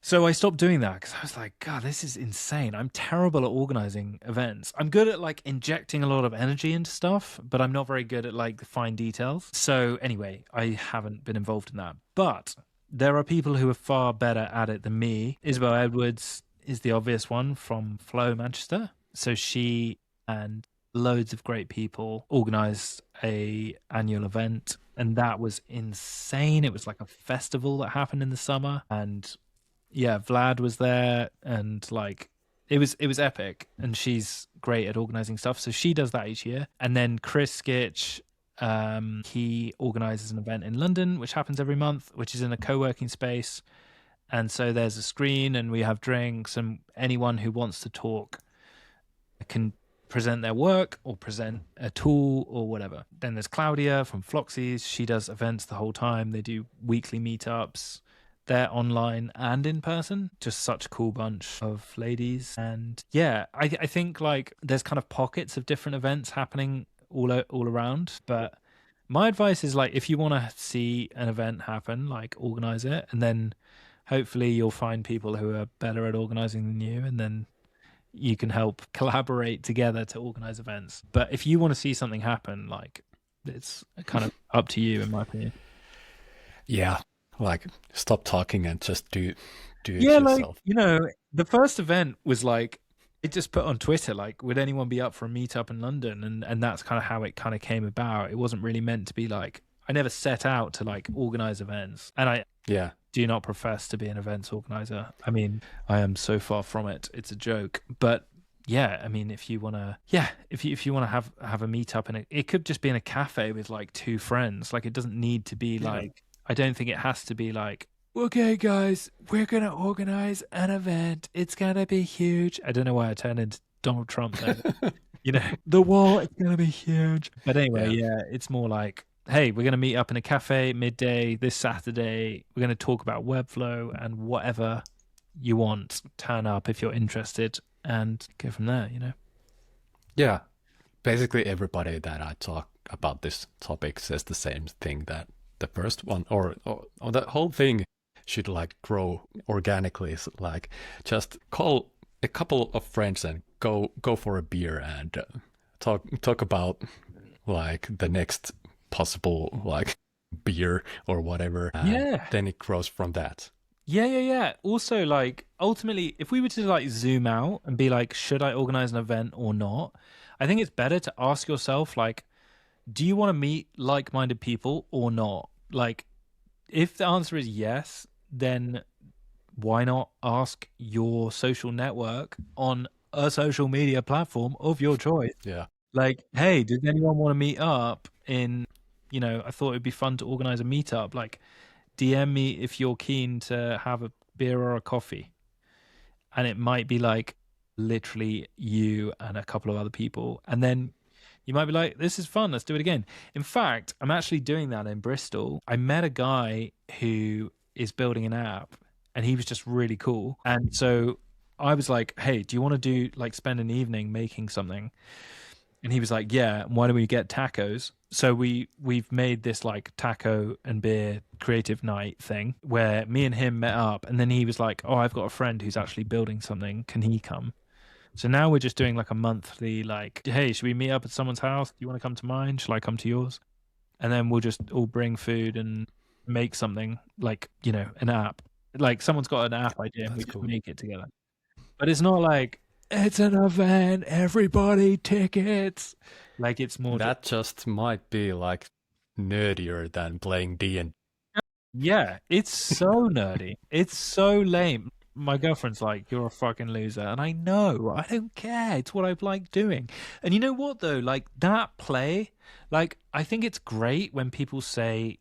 So I stopped doing that because I was like, God, this is insane. I'm terrible at organizing events. I'm good at like injecting a lot of energy into stuff, but I'm not very good at like the fine details. So anyway, I haven't been involved in that. But there are people who are far better at it than me. Isabel Edwards is the obvious one from Flow Manchester. So she and loads of great people organized a annual event, and that was insane. It was like a festival that happened in the summer, and yeah, Vlad was there, and like it was epic. And she's great at organizing stuff, so she does that each year. And then Chris Skitch, he organizes an event in London which happens every month, which is in a co-working space. And so there's a screen and we have drinks, and anyone who wants to talk can present their work or present a tool or whatever. Then there's Claudia from Floxy's. She does events the whole time. They do weekly meetups. They're online and in person. Just such a cool bunch of ladies. And yeah, I think like there's kind of pockets of different events happening all around. But my advice is like, if you want to see an event happen, like organize it, and then hopefully you'll find people who are better at organizing than you, and then you can help collaborate together to organize events. But if you want to see something happen, like it's kind of up to you, in my opinion. Yeah, like stop talking and just do it Yeah, yourself. like, you know, the first event was like, it just put on Twitter, like, would anyone be up for a meetup in London? And that's kind of how it kind of came about. It wasn't really meant to be like, I never set out to like organize events. And I do not profess to be an events organizer. I mean, I am so far from it. It's a joke. But yeah, I mean, if you want to, if you want to have a meetup, and it could just be in a cafe with like two friends. Like, it doesn't need to be like, I don't think it has to be like, okay, guys, we're going to organize an event. It's going to be huge. I don't know why I turned into Donald Trump there. You know, the wall is going to be huge. But anyway, it's more like, hey, we're going to meet up in a cafe midday this Saturday. We're going to talk about Webflow, and whatever you want, turn up if you're interested, and go from there, you know? Yeah. Basically, everybody that I talk about this topic says the same thing, that the first one or the whole thing should like grow organically. It's like just call a couple of friends and go for a beer and talk about like the next possible like beer or whatever. Then it grows from that. Yeah. Also, like, ultimately, if we were to like zoom out and be like, should I organize an event or not? I think it's better to ask yourself, like, do you want to meet like-minded people or not? Like, if the answer is yes, then why not ask your social network on a social media platform of your choice? Yeah. Like, hey, does anyone want to meet up in I thought it'd be fun to organize a meetup. Like, DM me if you're keen to have a beer or a coffee. And it might be like literally you and a couple of other people. And then you might be like, this is fun. Let's do it again. In fact, I'm actually doing that in Bristol. I met a guy who is building an app and he was just really cool. And so I was like, hey, do you want to do like spend an evening making something? And he was like, yeah, why don't we get tacos? So we've made this like taco and beer creative night thing where me and him met up, and then he was like, oh, I've got a friend who's actually building something. Can he come? So now we're just doing like a monthly, like, hey, should we meet up at someone's house? Do you want to come to mine? Shall I come to yours? And then we'll just all bring food and make something like, an app. Like someone's got an app idea and we just make it together. But it's not like, it's an event, everybody tickets. Like it's more that just might be like nerdier than playing D&D. Yeah, it's so nerdy. It's so lame. My girlfriend's like, you're a fucking loser. And I know, I don't care. It's what I like doing. And you know what, though? Like, that play, like, I think it's great when people say,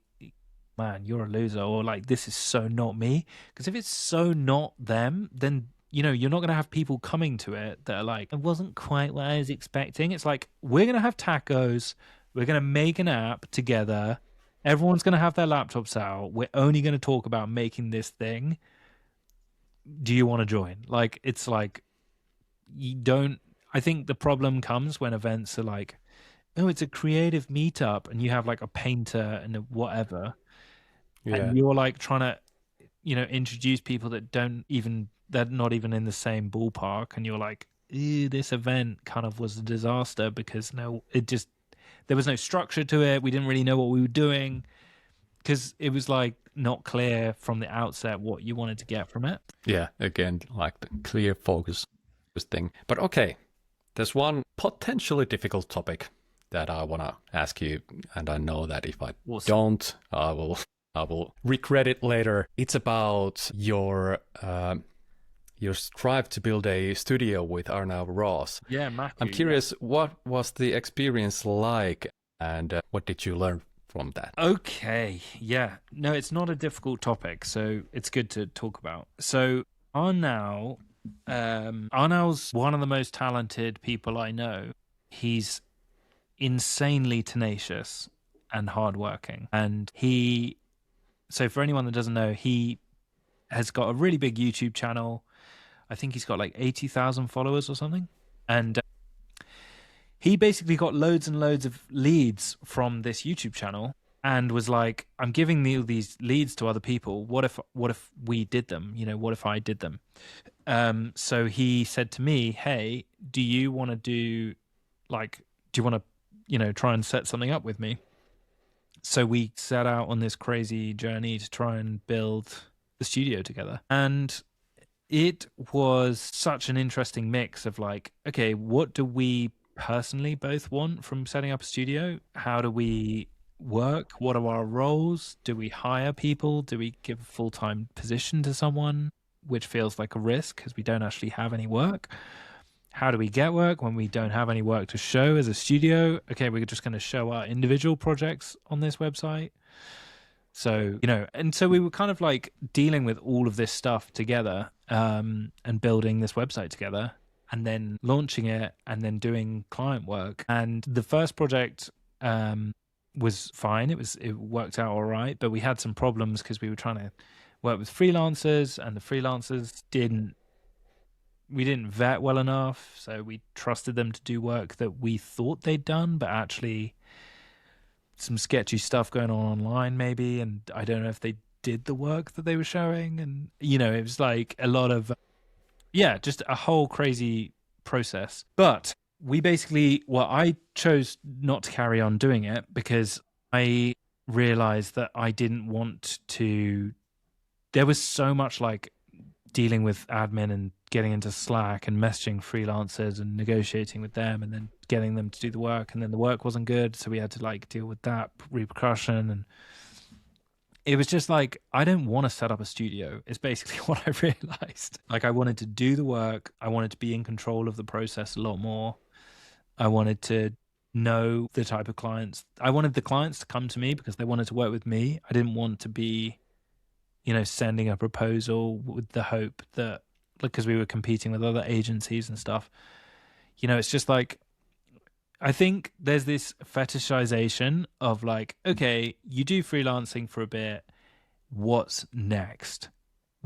man, you're a loser, or like, this is so not me. Because if it's so not them, then, you're not going to have people coming to it that are like, it wasn't quite what I was expecting. It's like, we're going to have tacos. We're going to make an app together. Everyone's going to have their laptops out. We're only going to talk about making this thing. Do you want to join? Like, it's like, you don't. I think the problem comes when events are like, oh, it's a creative meetup, and you have like a painter and a whatever. Yeah. And you're like trying to, introduce people that they're not even in the same ballpark. And you're like, this event kind of was a disaster because there was no structure to it. We didn't really know what we were doing because it was like not clear from the outset what you wanted to get from it. Yeah, again, like the clear focus thing. But okay, there's one potentially difficult topic that I want to ask you, and I know that if I don't, I will regret it later. It's about your strive to build a studio with Arnau Ros. Yeah, Matthew, I'm curious, what was the experience like, and what did you learn from that? Okay, yeah. No, it's not a difficult topic, so it's good to talk about. So Arnau's one of the most talented people I know. He's insanely tenacious and hardworking. And so for anyone that doesn't know, he has got a really big YouTube channel. I think he's got like 80,000 followers or something. And he basically got loads and loads of leads from this YouTube channel and was like, I'm giving these leads to other people. What if we did them? What if I did them? So he said to me, hey, do you want to try and set something up with me? So we set out on this crazy journey to try and build the studio together. And it was such an interesting mix of like, okay, what do we personally both want from setting up a studio? How do we work? What are our roles? Do we hire people? Do we give a full-time position to someone, which feels like a risk because we don't actually have any work? How do we get work when we don't have any work to show as a studio? Okay, we're just going to show our individual projects on this website. So, and so we were kind of like dealing with all of this stuff together, and building this website together, and then launching it, and then doing client work. And the first project was fine. It worked out all right, but we had some problems because we were trying to work with freelancers, and the freelancers we didn't vet well enough. So we trusted them to do work that we thought they'd done, but actually some sketchy stuff going on online maybe. And I don't know if they did the work that they were showing. And, it was like a lot of, just a whole crazy process. But I chose not to carry on doing it because I realized that I didn't want to, there was so much like dealing with admin and getting into Slack and messaging freelancers and negotiating with them and then getting them to do the work, and then the work wasn't good, so we had to like deal with that repercussion. And it was just like, I don't want to set up a studio is basically what I realized. Like, I wanted to do the work, I wanted to be in control of the process a lot more. I wanted to know the type of clients. I wanted the clients to come to me because they wanted to work with me. I didn't want to be, sending a proposal with the hope that, because we were competing with other agencies and stuff, it's just like, I think there's this fetishization of like, okay, you do freelancing for a bit. What's next?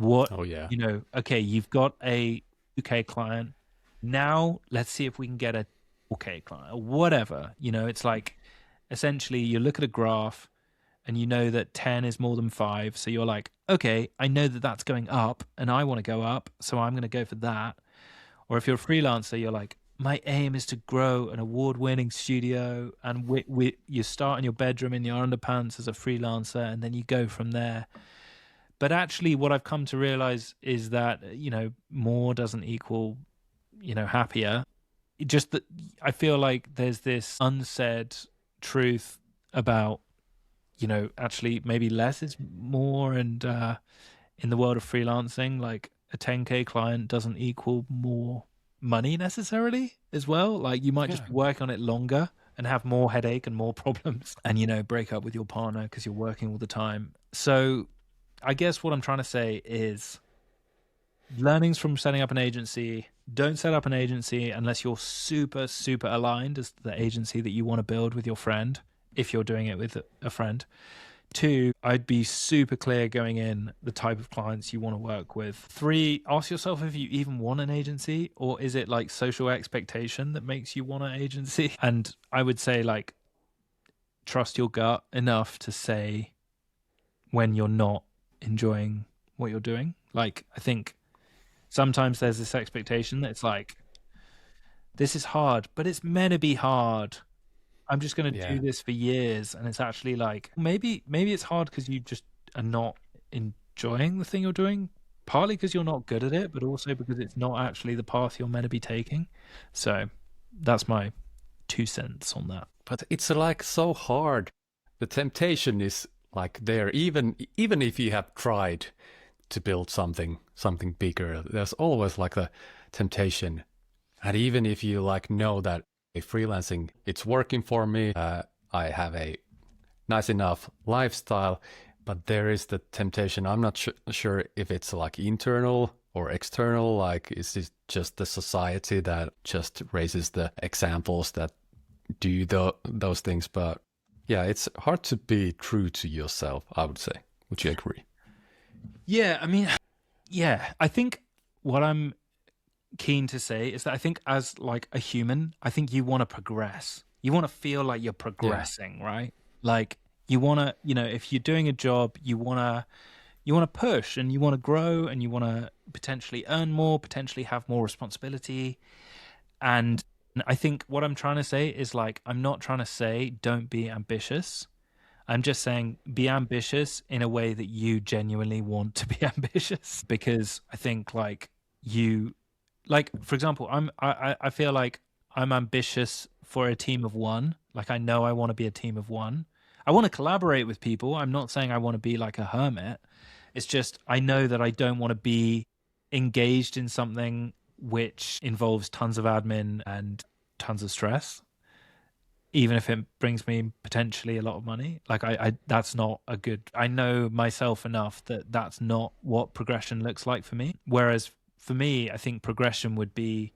Oh yeah. Okay, you've got a UK client. Now let's see if we can get a UK client or whatever. It's like essentially you look at a graph and you know that 10 is more than 5. So you're like, okay, I know that that's going up and I want to go up. So I'm going to go for that. Or if you're a freelancer, you're like, my aim is to grow an award-winning studio, and you start in your bedroom in your underpants as a freelancer, and then you go from there. But actually, what I've come to realize is that more doesn't equal happier. Just that I feel like there's this unsaid truth about actually maybe less is more, and in the world of freelancing, like a 10K client doesn't equal more money necessarily as well. Like you might just work on it longer and have more headache and more problems and break up with your partner because you're working all the time. So I guess what I'm trying to say is learnings from setting up an agency. Don't set up an agency unless you're super, super aligned as the agency that you want to build with your friend, if you're doing it with a friend. 2, I'd be super clear going in the type of clients you want to work with. 3, ask yourself if you even want an agency, or is it like social expectation that makes you want an agency? And I would say like trust your gut enough to say when you're not enjoying what you're doing. Like I think sometimes there's this expectation that it's like, this is hard, but it's meant to be hard. I'm just going to do this for years. And it's actually like, maybe it's hard because you just are not enjoying the thing you're doing, partly because you're not good at it, but also because it's not actually the path you're meant to be taking. So that's my 2 cents on that. But it's like so hard. The temptation is like there, even if you have tried to build something bigger, there's always like the temptation. And even if you like know that freelancing, it's working for me, I have a nice enough lifestyle, but there is the temptation. I'm not sure if it's like internal or external, like is this just the society that just raises the examples that do those things? But yeah, it's hard to be true to yourself, I would say. Would you agree? Yeah, I mean, yeah, I think what I'm keen to say is that I think as like a human, I think you want to progress. You want to feel like you're progressing, right? Like you want to, if you're doing a job, you want to push and you want to grow and you want to potentially earn more, potentially have more responsibility. And I think what I'm trying to say is like, I'm not trying to say don't be ambitious. I'm just saying be ambitious in a way that you genuinely want to be ambitious, because I think like for example, I feel like I'm ambitious for a team of 1. Like I know I want to be a team of 1. I want to collaborate with people. I'm not saying I want to be like a hermit. It's just I know that I don't want to be engaged in something which involves tons of admin and tons of stress, even if it brings me potentially a lot of money. Like I that's not a good, I know myself enough that that's not what progression looks like for me. Whereas for me, I think progression would be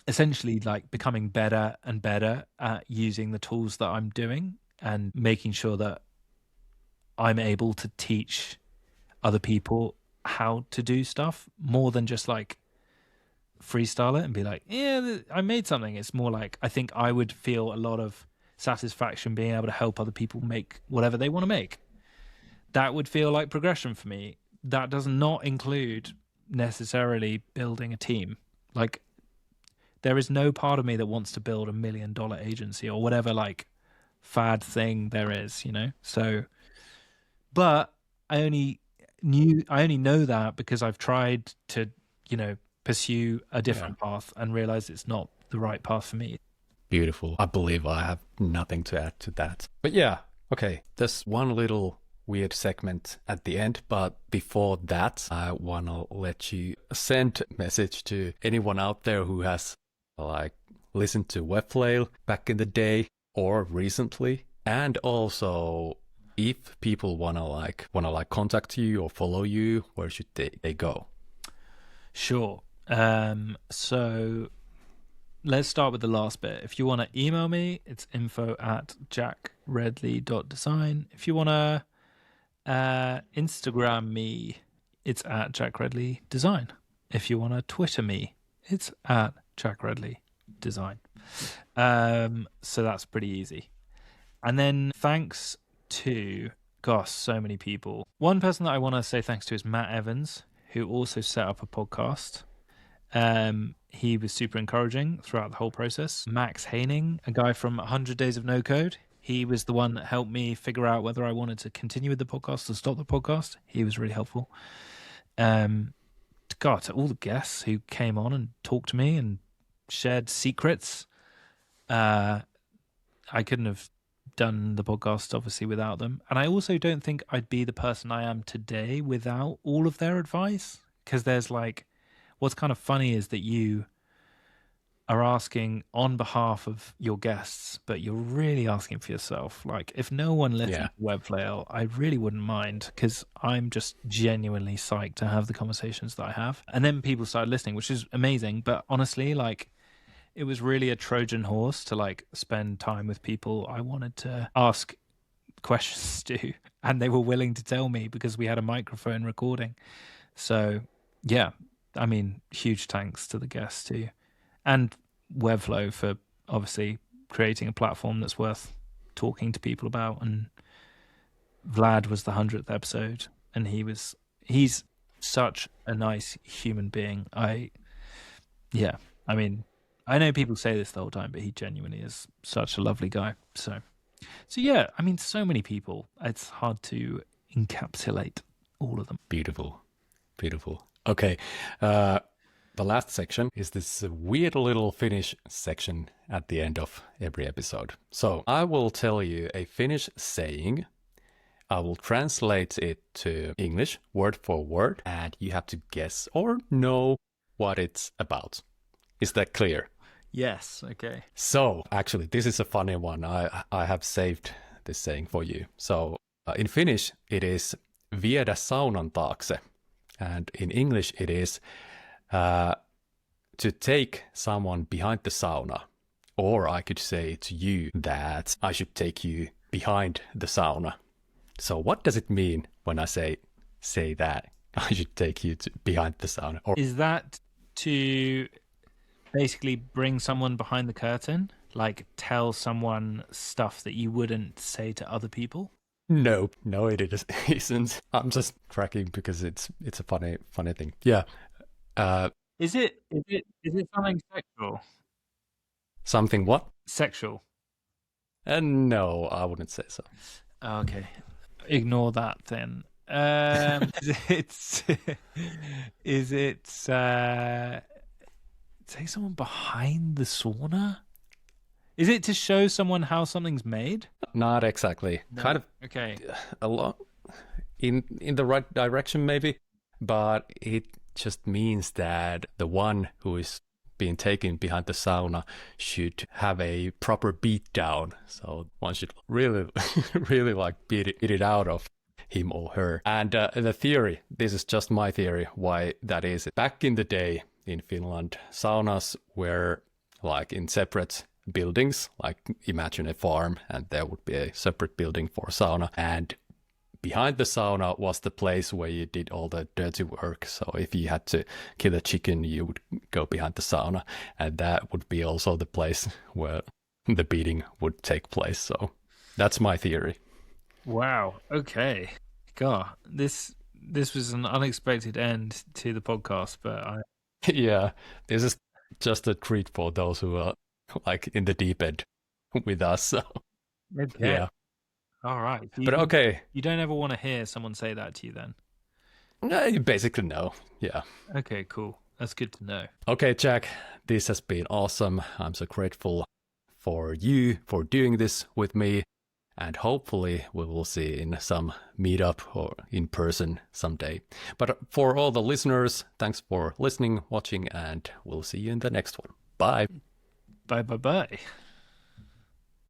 essentially like becoming better and better at using the tools that I'm doing and making sure that I'm able to teach other people how to do stuff more than just like freestyle it and be like, yeah, I made something. It's more like, I think I would feel a lot of satisfaction being able to help other people make whatever they want to make. That would feel like progression for me. That does not include necessarily building a team. Like there is no part of me that wants to build $1 million agency or whatever like fad thing there is, So, but I only know that because I've tried to, pursue a different path and realize it's not the right path for me. Beautiful. I believe I have nothing to add to that. But yeah, okay. There's one little weird segment at the end, but before that, I want to let you send a message to anyone out there who has like listened to Webflail back in the day or recently. And also, if people wanna contact you or follow you, where should they go? Sure. So let's start with the last bit. If you want to email me, it's info@jackredley.design. If you want to Instagram me, it's @jackredleydesign. If you want to Twitter me, it's @jackredleydesign. So that's pretty easy. And then thanks to, gosh, so many people. One person that I want to say thanks to is Matt Evans, who also set up a podcast. He was super encouraging throughout the whole process. Max Haining, a guy from 100 Days of No Code. He was the one that helped me figure out whether I wanted to continue with the podcast or stop the podcast. He was really helpful. God, to all the guests who came on and talked to me and shared secrets. I couldn't have done the podcast, obviously, without them. And I also don't think I'd be the person I am today without all of their advice. Because there's what's kind of funny is that you are asking on behalf of your guests, but you're really asking for yourself. Like, if no one listens to Webflail, I really wouldn't mind, because I'm just genuinely psyched to have the conversations that I have. And then people started listening, which is amazing. But honestly, it was really a Trojan horse to spend time with people I wanted to ask questions to, and they were willing to tell me because we had a microphone recording. So yeah, I mean, huge thanks to the guests too, and Webflow for obviously creating a platform that's worth talking to people about. And Vlad was the 100th episode, and he's such a nice human being. I mean, I know people say this the whole time, but he genuinely is such a lovely guy. So yeah, I mean, so many people. It's hard to encapsulate all of them. Beautiful. Okay, the last section is this weird little Finnish section at the end of every episode. So I will tell you a Finnish saying. I will translate it to English word for word, and you have to guess or know what it's about. Is that clear? Yes, okay. So, actually, this is a funny one. I have saved this saying for you. So, in Finnish, it is viedä saunan taakse. And in English, it is to take someone behind the sauna. Or I could say to you that I should take you behind the sauna. So, what does it mean when I say that I should take you behind the sauna? Or is that to basically bring someone behind the curtain, like tell someone stuff that you wouldn't say to other people? No, it isn't. I'm just cracking because it's a funny thing. Yeah. Is it something sexual? Something what? Sexual. No, I wouldn't say so. Okay, ignore that then. Is it take someone behind the sauna? Is it to show someone how something's made? Not exactly. No. Kind of. Okay. A lot in the right direction, maybe, but it just means that the one who is being taken behind the sauna should have a proper beat down. So one should really, really beat it out of him or her. And the theory, this is just my theory, why that is. Back in the day in Finland, saunas were in separate buildings. Imagine a farm, and there would be a separate building for sauna. And behind the sauna was the place where you did all the dirty work. So if you had to kill a chicken, you would go behind the sauna. And that would be also the place where the beating would take place. So that's my theory. Wow. Okay. God, this was an unexpected end to the podcast, but Yeah, this is just a treat for those who are in the deep end with us. So okay. Yeah. All right. But okay. You don't ever want to hear someone say that to you then? You basically no. Yeah. Okay, cool. That's good to know. Okay, Jack, this has been awesome. I'm so grateful for you for doing this with me. And hopefully we will see in some meetup or in person someday. But for all the listeners, thanks for listening, watching, and we'll see you in the next one. Bye. Bye bye bye.